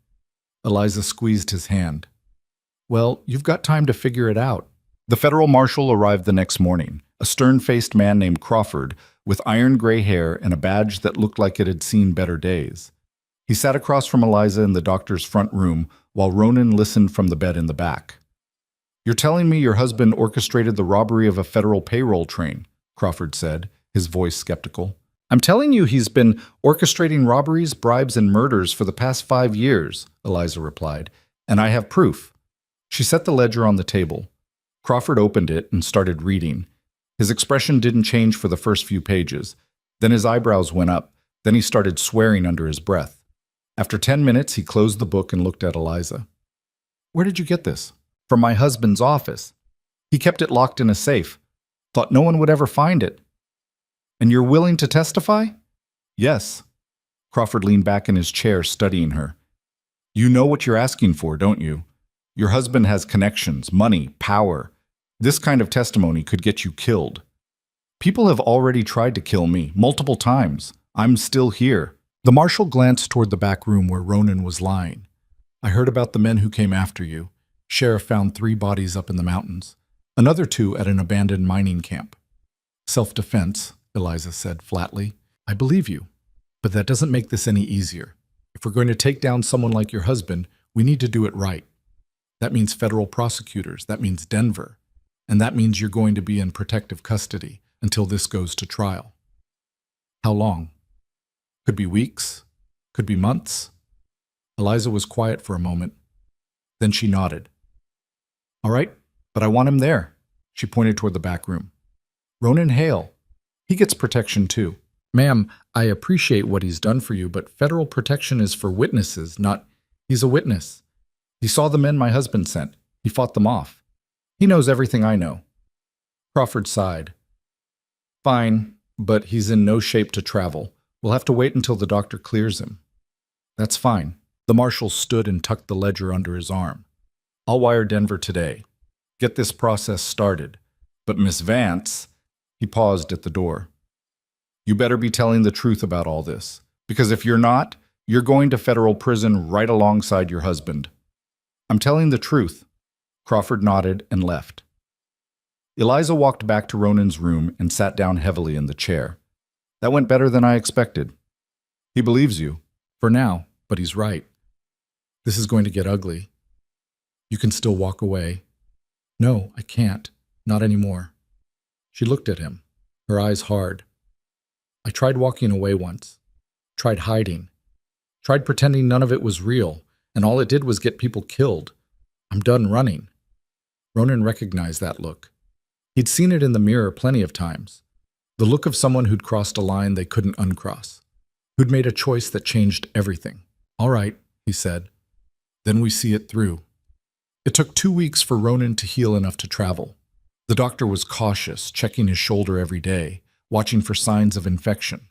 Eliza squeezed his hand. "Well, you've got time to figure it out." The federal marshal arrived the next morning, a stern-faced man named Crawford, with iron gray hair and a badge that looked like it had seen better days. He sat across from Eliza in the doctor's front room while Ronan listened from the bed in the back. "You're telling me your husband orchestrated the robbery of a federal payroll train," Crawford said, his voice skeptical. "I'm telling you he's been orchestrating robberies, bribes, and murders for the past 5 years," Eliza replied, "and I have proof." She set the ledger on the table. Crawford opened it and started reading. His expression didn't change for the first few pages. Then his eyebrows went up. Then he started swearing under his breath. After 10 minutes, he closed the book and looked at Eliza. "Where did you get this?" "From my husband's office. He kept it locked in a safe. Thought no one would ever find it." "And you're willing to testify?" "Yes." Crawford leaned back in his chair, studying her. "You know what you're asking for, don't you? Your husband has connections, money, power. This kind of testimony could get you killed. People have already tried to kill me, multiple times. I'm still here." The marshal glanced toward the back room where Ronan was lying. "I heard about the men who came after you. Sheriff found 3 bodies up in the mountains. Another 2 at an abandoned mining camp." "Self-defense," Eliza said flatly. "I believe you. But that doesn't make this any easier. If we're going to take down someone like your husband, we need to do it right. That means federal prosecutors. That means Denver. And that means you're going to be in protective custody until this goes to trial." "How long?" "Could be weeks. Could be months." Eliza was quiet for a moment. Then she nodded. All right, but I want him there. She pointed toward the back room. Ronan Hale. He gets protection too. Ma'am, I appreciate what he's done for you, but federal protection is for witnesses, not... He's a witness. He saw the men my husband sent. He fought them off. He knows everything I know. Crawford sighed. Fine, but he's in no shape to travel. We'll have to wait until the doctor clears him. That's fine. The marshal stood and tucked the ledger under his arm. I'll wire Denver today. Get this process started. But Miss Vance... He paused at the door. You better be telling the truth about all this, because if you're not, you're going to federal prison right alongside your husband. I'm telling the truth. Crawford nodded and left. Eliza walked back to Ronan's room and sat down heavily in the chair. That went better than I expected. He believes you. For now, but he's right. This is going to get ugly. You can still walk away. No, I can't. Not anymore. She looked at him, her eyes hard. I tried walking away once. Tried hiding. Tried pretending none of it was real, and all it did was get people killed. I'm done running. Ronan recognized that look. He'd seen it in the mirror plenty of times. The look of someone who'd crossed a line they couldn't uncross. Who'd made a choice that changed everything. All right, he said. Then we see it through. It took 2 weeks for Ronan to heal enough to travel. The doctor was cautious, checking his shoulder every day, watching for signs of infection.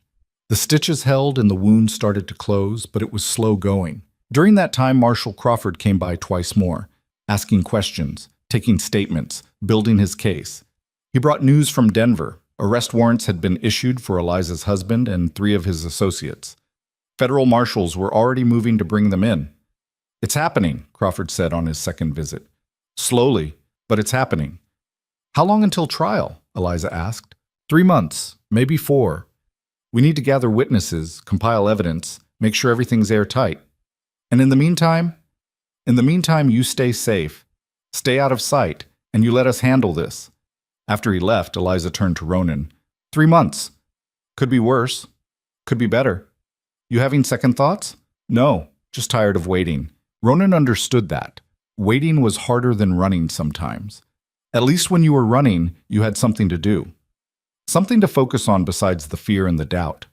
The stitches held and the wound started to close, but it was slow going. During that time, Marshal Crawford came by twice more, asking questions, taking statements, building his case. He brought news from Denver. Arrest warrants had been issued for Eliza's husband and 3 of his associates. Federal marshals were already moving to bring them in. It's happening, Crawford said on his second visit. Slowly, but it's happening. How long until trial? Eliza asked. 3 months, maybe 4. We need to gather witnesses, compile evidence, make sure everything's airtight. And in the meantime, you stay safe. Stay out of sight, and you let us handle this. After he left, Eliza turned to Ronan. 3 months. Could be worse. Could be better. You having second thoughts? No, just tired of waiting. Ronan understood that. Waiting was harder than running sometimes. At least when you were running, you had something to do. Something to focus on besides the fear and the doubt.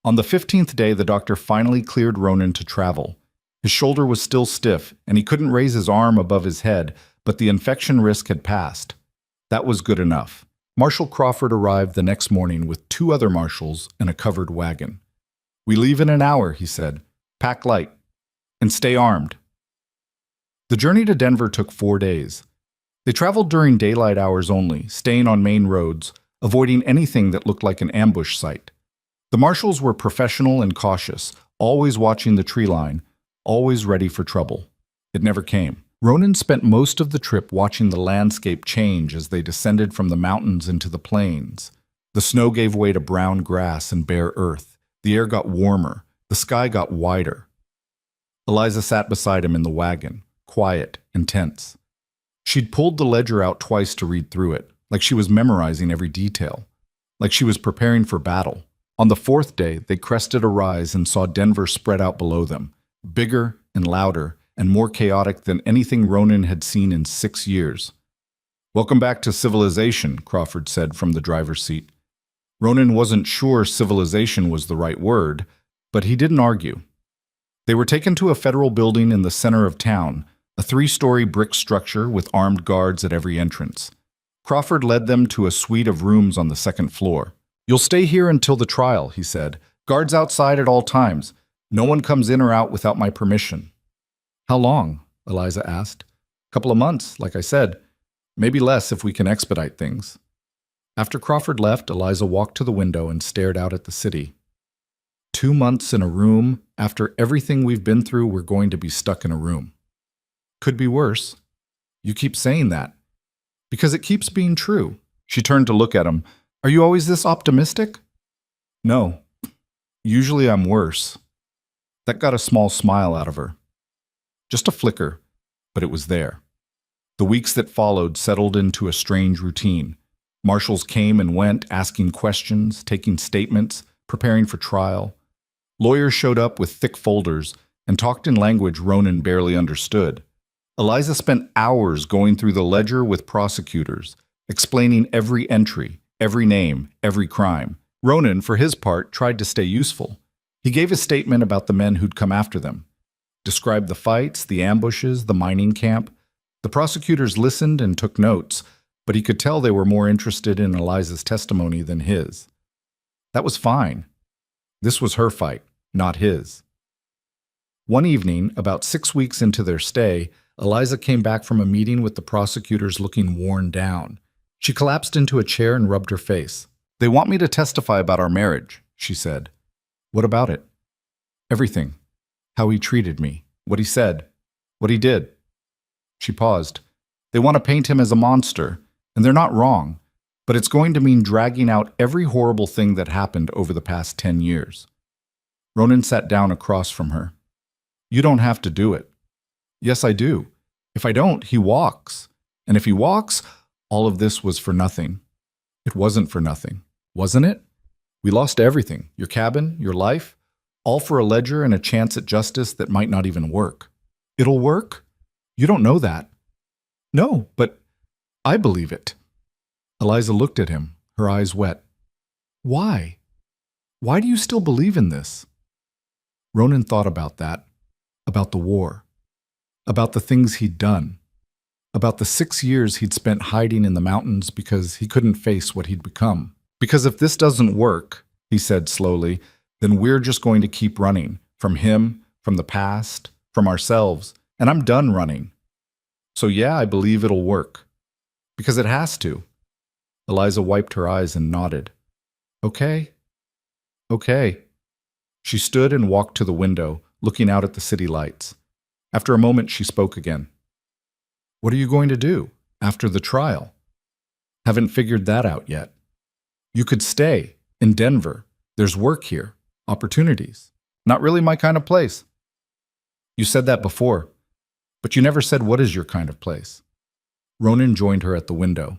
On the 15th day, the doctor finally cleared Ronan to travel. His shoulder was still stiff, and he couldn't raise his arm above his head, but the infection risk had passed. That was good enough. Marshal Crawford arrived the next morning with 2 other marshals and a covered wagon. We leave in an hour, he said. Pack light. And stay armed. The journey to Denver took 4 days. They traveled during daylight hours only, staying on main roads, avoiding anything that looked like an ambush site. The marshals were professional and cautious, always watching the tree line, always ready for trouble. It never came. Ronan spent most of the trip watching the landscape change as they descended from the mountains into the plains. The snow gave way to brown grass and bare earth. The air got warmer. The sky got wider. Eliza sat beside him in the wagon, quiet and tense. She'd pulled the ledger out twice to read through it, like she was memorizing every detail, like she was preparing for battle. On the 4th day, they crested a rise and saw Denver spread out below them, bigger and louder and more chaotic than anything Ronan had seen in 6 years. Welcome back to civilization, Crawford said from the driver's seat. Ronan wasn't sure civilization was the right word, but he didn't argue. They were taken to a federal building in the center of town, a 3-story brick structure with armed guards at every entrance. Crawford led them to a suite of rooms on the 2nd floor. You'll stay here until the trial, he said. Guards outside at all times. No one comes in or out without my permission. How long? Eliza asked. Couple of months, like I said. Maybe less if we can expedite things. After Crawford left, Eliza walked to the window and stared out at the city. 2 months in a room. After everything we've been through, we're going to be stuck in a room. Could be worse. You keep saying that. Because it keeps being true. She turned to look at him. Are you always this optimistic? No. Usually I'm worse. That got a small smile out of her. Just a flicker, but it was there. The weeks that followed settled into a strange routine. Marshals came and went, asking questions, taking statements, preparing for trial. Lawyers showed up with thick folders and talked in language Ronan barely understood. Eliza spent hours going through the ledger with prosecutors, explaining every entry, every name, every crime. Ronan, for his part, tried to stay useful. He gave a statement about the men who'd come after them, described the fights, the ambushes, the mining camp. The prosecutors listened and took notes, but he could tell they were more interested in Eliza's testimony than his. That was fine. This was her fight, not his. One evening, about 6 weeks into their stay, Eliza came back from a meeting with the prosecutors looking worn down. She collapsed into a chair and rubbed her face. "They want me to testify about our marriage," she said. "What about it?" "Everything. How he treated me, what he said, what he did." She paused. "They want to paint him as a monster, and they're not wrong, but it's going to mean dragging out every horrible thing that happened over the past 10 years. Ronan sat down across from her. "You don't have to do it." "Yes, I do. If I don't, he walks. And if he walks, all of this was for nothing." "It wasn't for nothing, wasn't it? We lost everything, your cabin, your life, all for a ledger and a chance at justice that might not even work." "It'll work? You don't know that." "No, but I believe it." Eliza looked at him, her eyes wet. "Why? Why do you still believe in this?" Ronan thought about that, about the war, about the things he'd done, about the 6 years he'd spent hiding in the mountains because he couldn't face what he'd become. "Because if this doesn't work," he said slowly, "then we're just going to keep running, from him, from the past, from ourselves, and I'm done running. So yeah, I believe it'll work. Because it has to." Eliza wiped her eyes and nodded. "Okay. Okay." She stood and walked to the window, looking out at the city lights. After a moment, she spoke again. "What are you going to do after the trial?" "Haven't figured that out yet." "You could stay in Denver. There's work here, opportunities. Not really my kind of place." "You said that before, but you never said what is your kind of place." Ronan joined her at the window.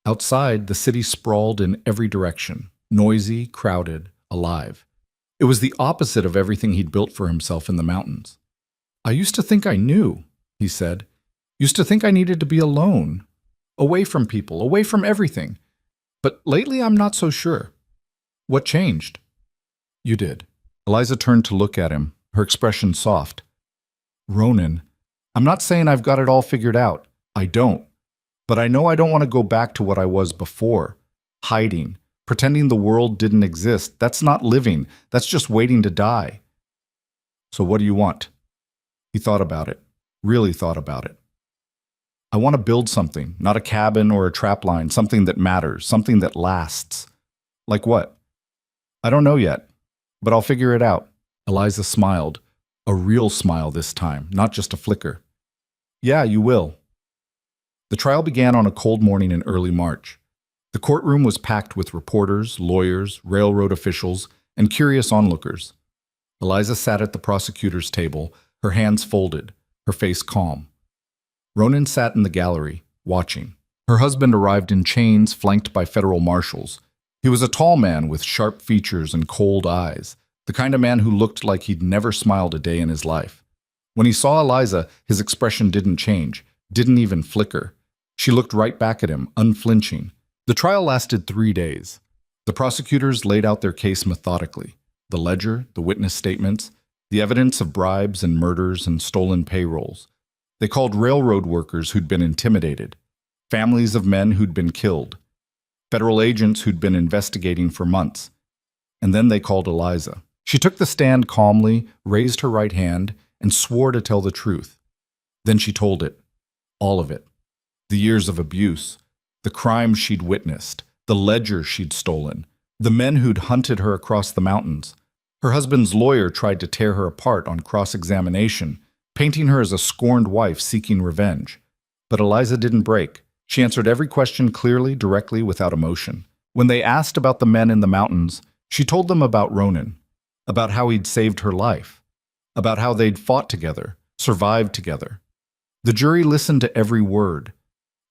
Outside, the city sprawled in every direction, noisy, crowded, alive. It was the opposite of everything he'd built for himself in the mountains. "I used to think I knew," he said. "Used to think I needed to be alone, away from people, away from everything. But lately I'm not so sure." "What changed?" "You did." Eliza turned to look at him, her expression soft. "Ronan, I'm not saying I've got it all figured out. I don't. But I know I don't want to go back to what I was before, hiding, pretending the world didn't exist. That's not living. That's just waiting to die." "So what do you want?" He thought about it, really thought about it. "I want to build something, not a cabin or a trapline, something that matters, something that lasts." "Like what?" "I don't know yet, but I'll figure it out." Eliza smiled, a real smile this time, not just a flicker. "Yeah, you will." The trial began on a cold morning in early March. The courtroom was packed with reporters, lawyers, railroad officials, and curious onlookers. Eliza sat at the prosecutor's table, her hands folded, her face calm. Ronan sat in the gallery, watching. Her husband arrived in chains, flanked by federal marshals. He was a tall man with sharp features and cold eyes, the kind of man who looked like he'd never smiled a day in his life. When he saw Eliza, his expression didn't change, didn't even flicker. She looked right back at him, unflinching. The trial lasted 3 days. The prosecutors laid out their case methodically. The ledger, the witness statements, the evidence of bribes and murders and stolen payrolls. They called railroad workers who'd been intimidated, families of men who'd been killed, federal agents who'd been investigating for months. And then they called Eliza. She took the stand calmly, raised her right hand, and swore to tell the truth. Then she told it, all of it. The years of abuse, the crimes she'd witnessed, the ledger she'd stolen, the men who'd hunted her across the mountains. Her husband's lawyer tried to tear her apart on cross-examination, painting her as a scorned wife seeking revenge. But Eliza didn't break. She answered every question clearly, directly, without emotion. When they asked about the men in the mountains, she told them about Ronan, about how he'd saved her life, about how they'd fought together, survived together. The jury listened to every word.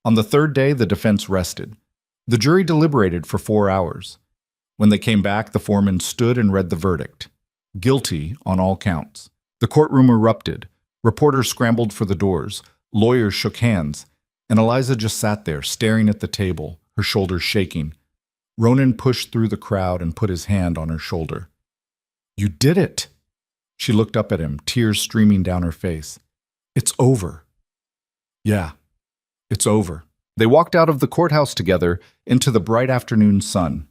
On the 3rd day, the defense rested. The jury deliberated for 4 hours. When they came back, the foreman stood and read the verdict. Guilty on all counts. The courtroom erupted. Reporters scrambled for the doors. Lawyers shook hands, and Eliza just sat there, staring at the table, her shoulders shaking. Ronan pushed through the crowd and put his hand on her shoulder. "You did it!" She looked up at him, tears streaming down her face. "It's over." "Yeah, it's over." They walked out of the courthouse together into the bright afternoon sun.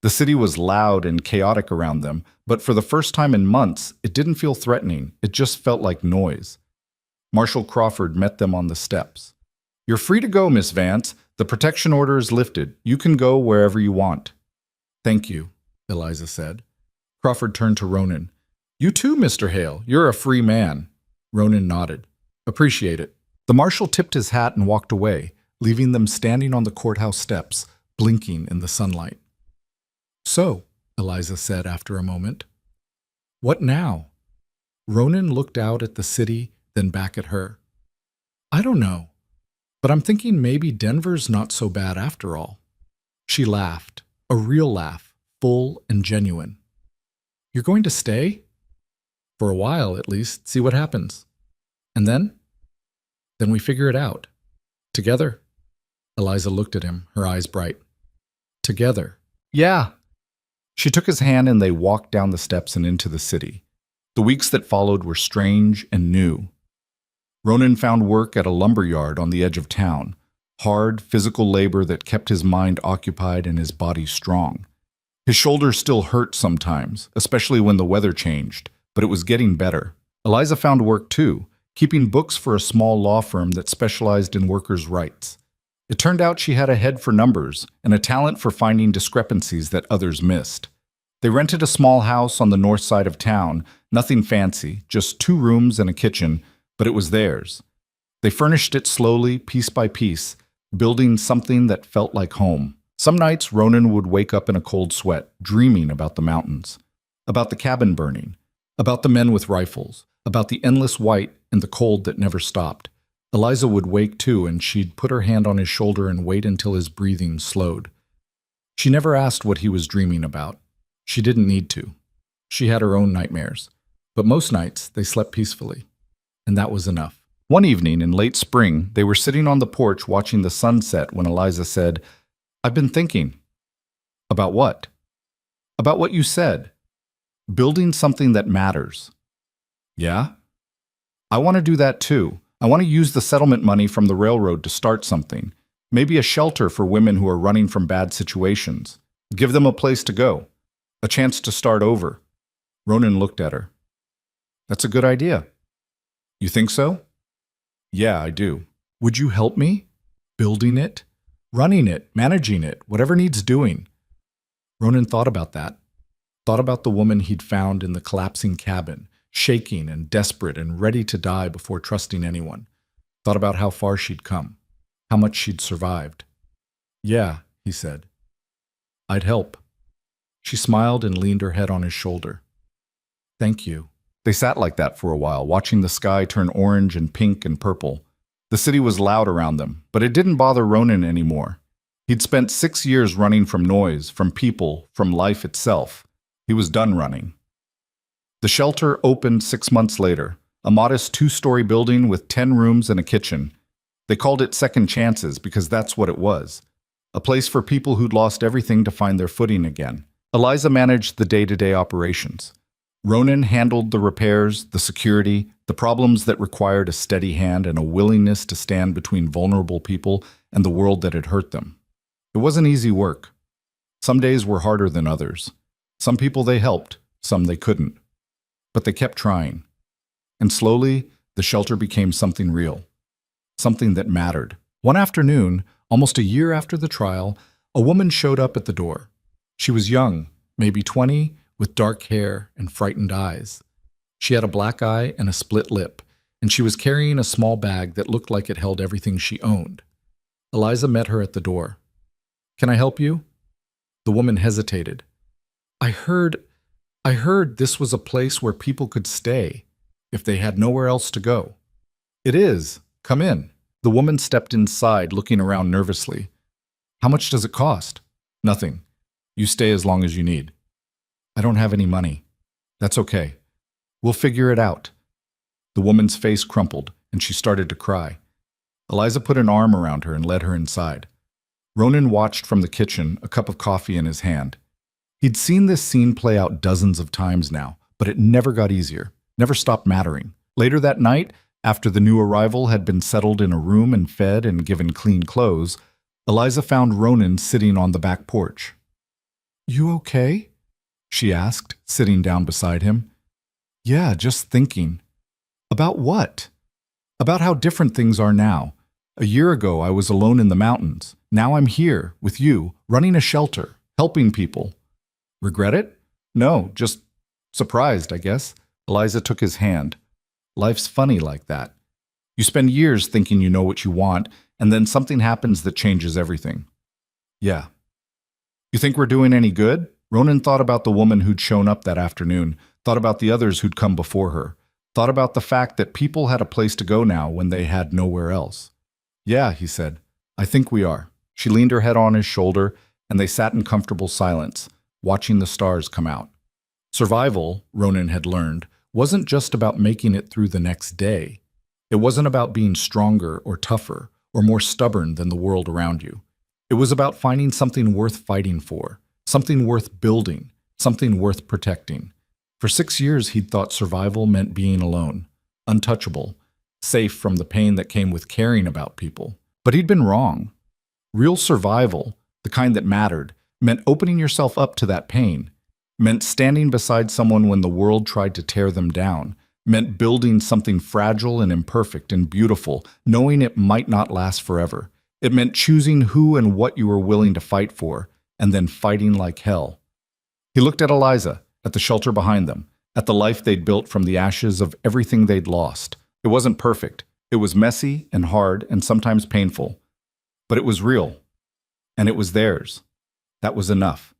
The city was loud and chaotic around them, but for the first time in months, it didn't feel threatening. It just felt like noise. Marshal Crawford met them on the steps. "You're free to go, Miss Vance. The protection order is lifted. You can go wherever you want." "Thank you," Eliza said. Crawford turned to Ronan. "You too, Mr. Hale. You're a free man." Ronan nodded. "Appreciate it." The marshal tipped his hat and walked away, leaving them standing on the courthouse steps, blinking in the sunlight. "So," Eliza said after a moment, "what now?" Ronan looked out at the city, then back at her. "I don't know, but I'm thinking maybe Denver's not so bad after all." She laughed, a real laugh, full and genuine. "You're going to stay?" "For a while, at least, see what happens. And then?" "Then we figure it out. Together." Eliza looked at him, her eyes bright. "Together." "Yeah." She took his hand and they walked down the steps and into the city. The weeks that followed were strange and new. Ronan found work at a lumber yard on the edge of town, hard, physical labor that kept his mind occupied and his body strong. His shoulders still hurt sometimes, especially when the weather changed, but it was getting better. Eliza found work too, keeping books for a small law firm that specialized in workers' rights. It turned out she had a head for numbers and a talent for finding discrepancies that others missed. They rented a small house on the north side of town, nothing fancy, just 2 rooms and a kitchen, but it was theirs. They furnished it slowly, piece by piece, building something that felt like home. Some nights, Ronan would wake up in a cold sweat, dreaming about the mountains, about the cabin burning, about the men with rifles, about the endless white and the cold that never stopped. Eliza would wake too, and she'd put her hand on his shoulder and wait until his breathing slowed. She never asked what he was dreaming about. She didn't need to. She had her own nightmares. But most nights, they slept peacefully. And that was enough. One evening in late spring, they were sitting on the porch watching the sunset when Eliza said, "I've been thinking." "About what?" "About what you said. Building something that matters." "Yeah?" "I want to do that too. I want to use the settlement money from the railroad to start something. Maybe a shelter for women who are running from bad situations. Give them a place to go. A chance to start over." Ronan looked at her. "That's a good idea." "You think so?" "Yeah, I do." "Would you help me? Building it? Running it? Managing it? Whatever needs doing." Ronan thought about that. Thought about the woman he'd found in the collapsing cabin, shaking and desperate and ready to die before trusting anyone. Thought about how far she'd come, how much she'd survived. "Yeah," he said. "I'd help." She smiled and leaned her head on his shoulder. "Thank you." They sat like that for a while, watching the sky turn orange and pink and purple. The city was loud around them, but it didn't bother Ronan anymore. He'd spent 6 years running from noise, from people, from life itself. He was done running. The shelter opened 6 months later, a modest 2-story building with 10 rooms and a kitchen. They called it Second Chances because that's what it was. A place for people who'd lost everything to find their footing again. Eliza managed the day-to-day operations. Ronan handled the repairs, the security, the problems that required a steady hand and a willingness to stand between vulnerable people and the world that had hurt them. It wasn't easy work. Some days were harder than others. Some people they helped, some they couldn't. But they kept trying. And slowly, the shelter became something real. Something that mattered. One afternoon, almost a year after the trial, a woman showed up at the door. She was young, maybe 20, with dark hair and frightened eyes. She had a black eye and a split lip, and she was carrying a small bag that looked like it held everything she owned. Eliza met her at the door. "Can I help you?" The woman hesitated. I heard this was a place where people could stay if they had nowhere else to go." "It is. Come in." The woman stepped inside, looking around nervously. "How much does it cost?" "Nothing. You stay as long as you need." "I don't have any money." "That's okay. We'll figure it out." The woman's face crumpled, and she started to cry. Eliza put an arm around her and led her inside. Ronan watched from the kitchen, a cup of coffee in his hand. He'd seen this scene play out dozens of times now, but it never got easier, never stopped mattering. Later that night, after the new arrival had been settled in a room and fed and given clean clothes, Eliza found Ronan sitting on the back porch. "You okay?" she asked, sitting down beside him. "Yeah, just thinking." "About what?" "About how different things are now. A year ago, I was alone in the mountains. Now I'm here, with you, running a shelter, helping people." "Regret it?" "No, just surprised, I guess." Eliza took his hand. "Life's funny like that. You spend years thinking you know what you want, and then something happens that changes everything." "Yeah." "You think we're doing any good?" Ronan thought about the woman who'd shown up that afternoon, thought about the others who'd come before her, thought about the fact that people had a place to go now when they had nowhere else. "Yeah," he said, "I think we are." She leaned her head on his shoulder, and they sat in comfortable silence, watching the stars come out. Survival, Ronan had learned, wasn't just about making it through the next day. It wasn't about being stronger or tougher or more stubborn than the world around you. It was about finding something worth fighting for, something worth building, something worth protecting. For 6 years, he'd thought survival meant being alone, untouchable, safe from the pain that came with caring about people. But he'd been wrong. Real survival, the kind that mattered, meant opening yourself up to that pain, meant standing beside someone when the world tried to tear them down, meant building something fragile and imperfect and beautiful, knowing it might not last forever. It meant choosing who and what you were willing to fight for, and then fighting like hell. He looked at Eliza, at the shelter behind them, at the life they'd built from the ashes of everything they'd lost. It wasn't perfect. It was messy and hard and sometimes painful. But it was real. And it was theirs. That was enough.